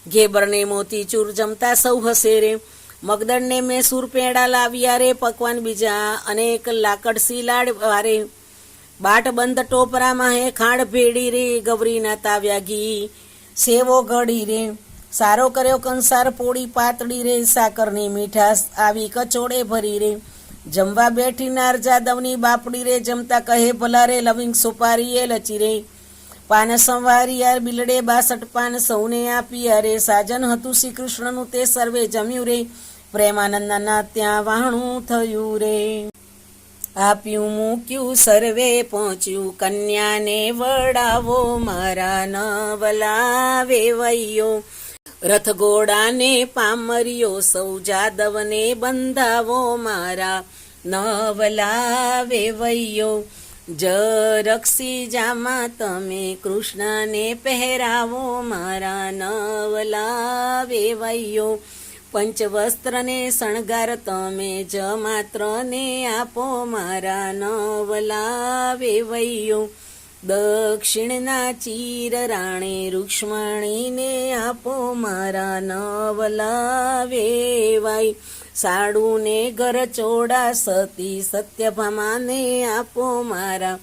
ઘેબરને મોતીચૂર જમતા સૌ હસે રે. મગદળને મેસૂર પેડા લાવ્યા રે. પકવાન બીજા અનેક લાકડસી લાડવા રે. બાટ બંધ ટોપરામાં હે ખાંડ ભેડી રે. ગવરીના તાવ્યા ઘી સેવો ગળી રે. સારો કર્યો કંસાર પોળી પાતળી રે. સાકરની મીઠાશ આવી કચોડે ભરી રે. જમવા બેઠી નાર જાદવની બાપડી રે. જમતા કહે ભલા રે લવિંગ સુપારી એ લચી રે. પાન સંવારી યાર બિલડે 62 પાન સૌને આપી રે. સાજન હતું શ્રી કૃષ્ણનું તે સર્વે જમ્યું રે. પ્રેમાનંદના ત્યાં વાહણું થયું રે. આપ્યું મૂક્યું સર્વે પહોંચ્યું, કન્યાને વડાવો મારા નવલા વેવૈયો. રથ ઘોડાને પામર્યો સૌ જાદવને બંધાવો મારા નવલા વેવૈયો. રક્ષી જામાં તમે કૃષ્ણને પહેરાવો મારા નવલા વેવૈયો. પંચવસ્ત્રને શણગાર તમે જ માત્રને આપો મારા નવલા વેવૈયો. દક્ષિણના ચીર રાણી રૂક્ષ્મણીને આપો મારા નવલા વેવાઈ. સાડુને ઘર ચોડા સતી સત્યભામાને આપો મારા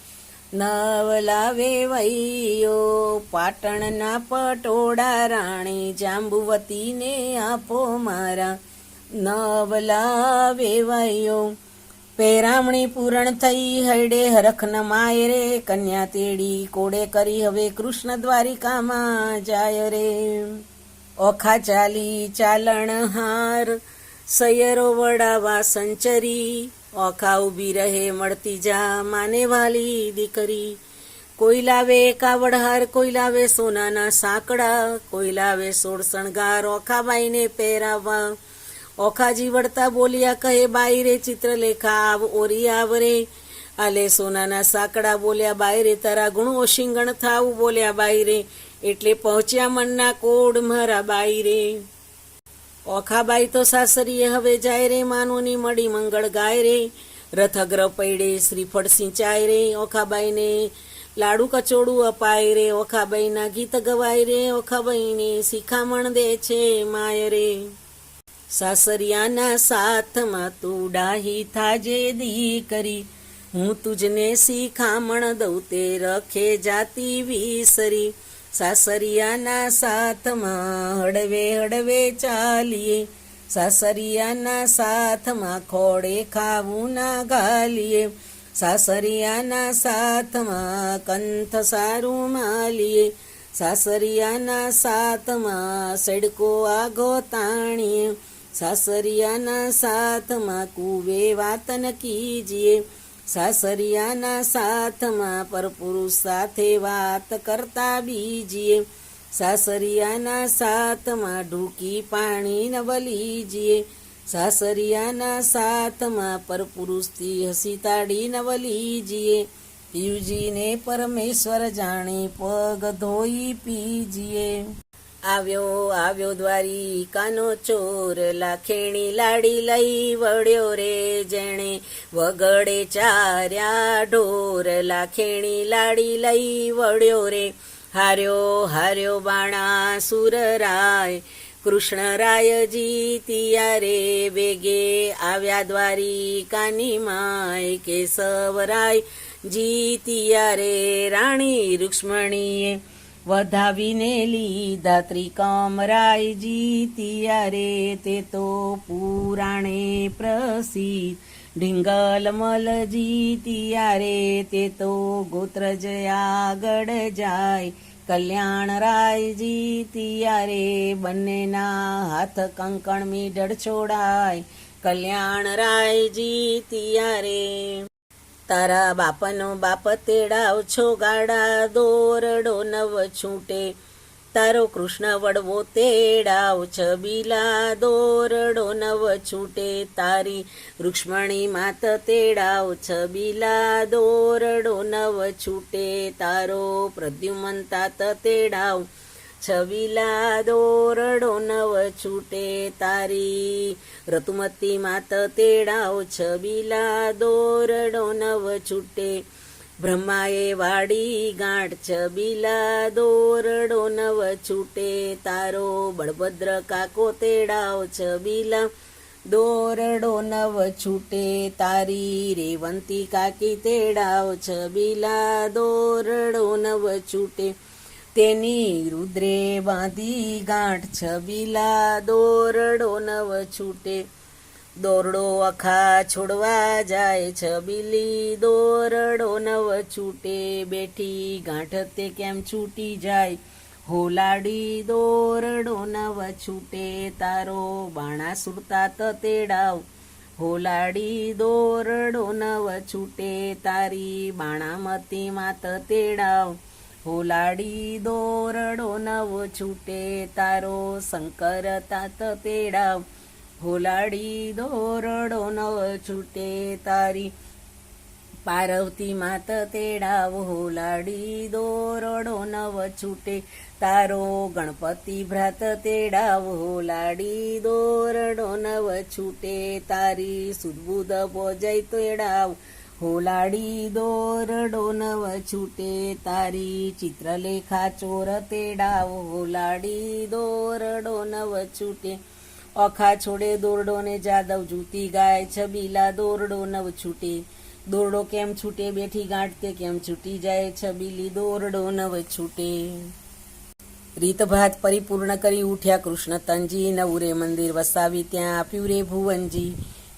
નવલા વેવૈયો. પાટણના પટોળા રાણી જાંબુવતીને આપો મારા નવલા વેવૈયો. પેરામણી પૂરણ થઈ હૈડે હરખન માય રે, કન્યા તેડી કોડે કરી હવે કૃષ્ણ દ્વારિકામાં જાય રે. ઓખા ચાલી ચાલણ હાર સૈયરો વડાવા સંચરી, ઓખા ઊભી રહે મળતી જા માને વાલી દીકરી. કોઈ લાવે કાવડહાર, કોઈ લાવે સોનાના સાંકડા, કોઈ લાવે સોળ શણગાર ઓખાબાઈને પહેરાવવા. ઓખાજી વળતા બોલ્યા કહે બાઈ રે ચિત્રલેખા આવ ઓરી આવરે. આલે સોનાના સાંકડા બોલ્યા બાઈ રે તારા ગુણ ઓશિંગણ થાવું બોલ્યા બાઈ રે. એટલે પહોંચ્યા મનના કોડ મારા બાઈ રે. ઓખાબાઈ તો સાસરીએ હવે જાય રે, માનોની મળી મંગળ ગાય રે. રથગ્ર પૈડે શ્રીફળ સિંચાય રે, ઓખાબાઈને લાડુ કચોડું અપાય રે. ઓખાબાઈના ગીત ગવાય રે, ઓખાબાઈને શિખામણ દે છે માય રે. સાસરિયાના સાથમાં તું ડાહી થાજે દીકરી, હું તુજને શિખામણ દઉં તે રખે જાતિ વિસરી. સાસરિયાના સાથમાં હળવે હળવે ચાલીએ, સાસરિયાના સાથમાં ખોડે ખાવું ના ગાલીએ. સાસરિયાના સાથમાં કંથ સારું માલીએ, સાસરિયાના સાથમાં સડકો આગો તાણીએ. સાસરિયાના સાથમાં કુવે વાતન કીજીએ, સાસરિયાના સાથમાં પરપુરુષ સાથે વાત કરતા બીજીએ. સાસરિયાના સાથમાં ઢૂકી પાણી ન વલીજીએ, સાસરિયાના સાથમાં પરપુરુષથી હસી તાડી ન વલીજીએ. પીવજીને પરમેશ્વર જાણી પગ ધોઈ પીજીએ. આવ્યો આવ્યો દ્વારિકાનો ચોર, લાખેણી લાડી લઈ વળ્યો રે જેણે વગડે ચાર્યા ઢોર. લાખેણી લાડી લઈ વળ્યો રે, હાર્યો હાર્યો બાણાસુર રાય. કૃષ્ણરાયજી તિયારે વેગે આવ્યા દ્વારિકાની માય. કેશવરાય જીતિયારે રાણી રૂક્ષ્મણીએ વધાવીને લીધા. ત્રિકમરાયજી તિયારે તે તો પુરાણે પ્રસિદ્ધ. ઢીંગલમલજી તિયારે તે તો ગોત્ર જયાગઢ જાય. કલ્યાણરાયજી તિયારે બંનેના હાથ કંકણ મીઢળ છોડાય. કલ્યાણરાયજી તિયારે તારા બાપનો બાપ તેડાવ છો ગાડા, દોરડો નવ છૂટે તારો કૃષ્ણ વડવો તેડાવ છબીલા. દોરડો નવ છૂટે તારી રૂક્ષ્મણી માત તેડાવ છબીલા. દોરડો નવ છૂટે તારો પ્રદ્યુમન તાત તેડાવ છબીલા. દોરડો નવ છૂટે તારી ઋતુમતી માત તેડાવ છબીલા. દોરડો નવ છૂટે બ્રહ્માએ વાડી ગાંઠ છબીલા. દોરડો નવ છૂટે તારો બળભદ્ર કાકો તેડાવ છબીલા. દોરડો નવ છૂટે તારી રેવંતી કાકી તેડાવ છબીલા. દોરડો નવ છૂટે તેની રુદ્રે બાંધી ગાંઠ છબીલા. દોરડો નવ છૂટે દોરડો અખા છોડવા જાય છબીલી. દોરડો નવ છૂટે બેઠી ગાંઠ તે કેમ છૂટી જાય હોલાડી. દોરડો નવ છૂટે તારો બાણાસુર તાત તેડાવ હોલાડી દોરડો નવ છૂટે તારી બાણામતી માત તેડાવ હોલાડી દોરડો નવ છૂટે તારો શંકર તાત તેડાવ હોલાડી દોરડો નવ છૂટે તારી પાર્વતી માત તેડાવ હોલાડી દોરડો નવ છૂટે તારો ગણપતિ ભ્રાત તેડાવ હોલાડી દોરડો નવ છૂટે તારી સુદબુદ ભોજય તેડાવ હોલાડી દોરડો નવ છૂટે તારી ચિત્રલેખા ચોર તેડાવ હોલાડી દોરડો નવ છૂટે અખા છોડે દોરડો ને જાદવ જૂતી ગાય છબીલા દોરડો નવ છૂટે દોરડો કેમ છૂટે બેઠી ગાંઠતે કેમ છૂટી જાય છબીલી દોરડો નવ છૂટે રીતભાત પરિપૂર્ણ કરી ઉઠ્યા કૃષ્ણ તનજી નવું રે મંદિર વસાવી ત્યાં આપ્યું રે ભુવનજી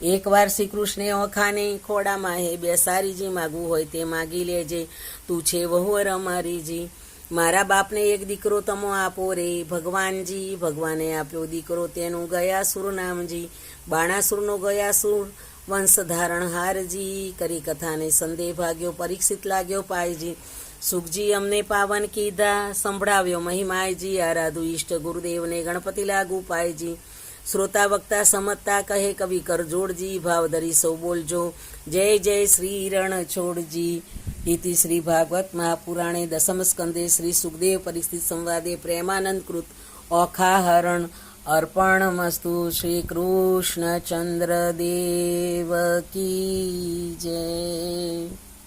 એકવાર શ્રી કૃષ્ણે ઓખાને ખોડામાં હે બેસારીજી માગવું હોય તે માગી લેજે તું છે વહુવર અમારીજી મારા બાપને એક દીકરો તમો આપો રે ભગવાનજી ભગવાને આપ્યો દીકરો તેનું ગયાસુર નામજી બાણાસુરનો ગયાસુર વંશ ધારણ હારજી કરી કથાને સંદેહ ભાગ્યો પરીક્ષિત લાગ્યો પાયજી સુખજી અમને પાવન કીધા સંભળાવ્યો મહિમાયજી આરાધુ ઈષ્ટ ગુરુદેવને ગણપતિ લાગુ પાયજી શ્રોતા વક્તા સમજતા કહે કવિ કરજોડજી ભાવ ધરી સૌ બોલજો જય જય શ્રી રણછોડજી ઇતિ શ્રી ભાગવત મહાપુરાણે દસમ સ્કંદે શ્રી સુખદેવ પરીક્ષિત સંવાદે પ્રેમાનંદ કૃત ઓખાહરણ અર્પણમસ્તુ શ્રી કૃષ્ણચંદ્ર દેવ કી જય.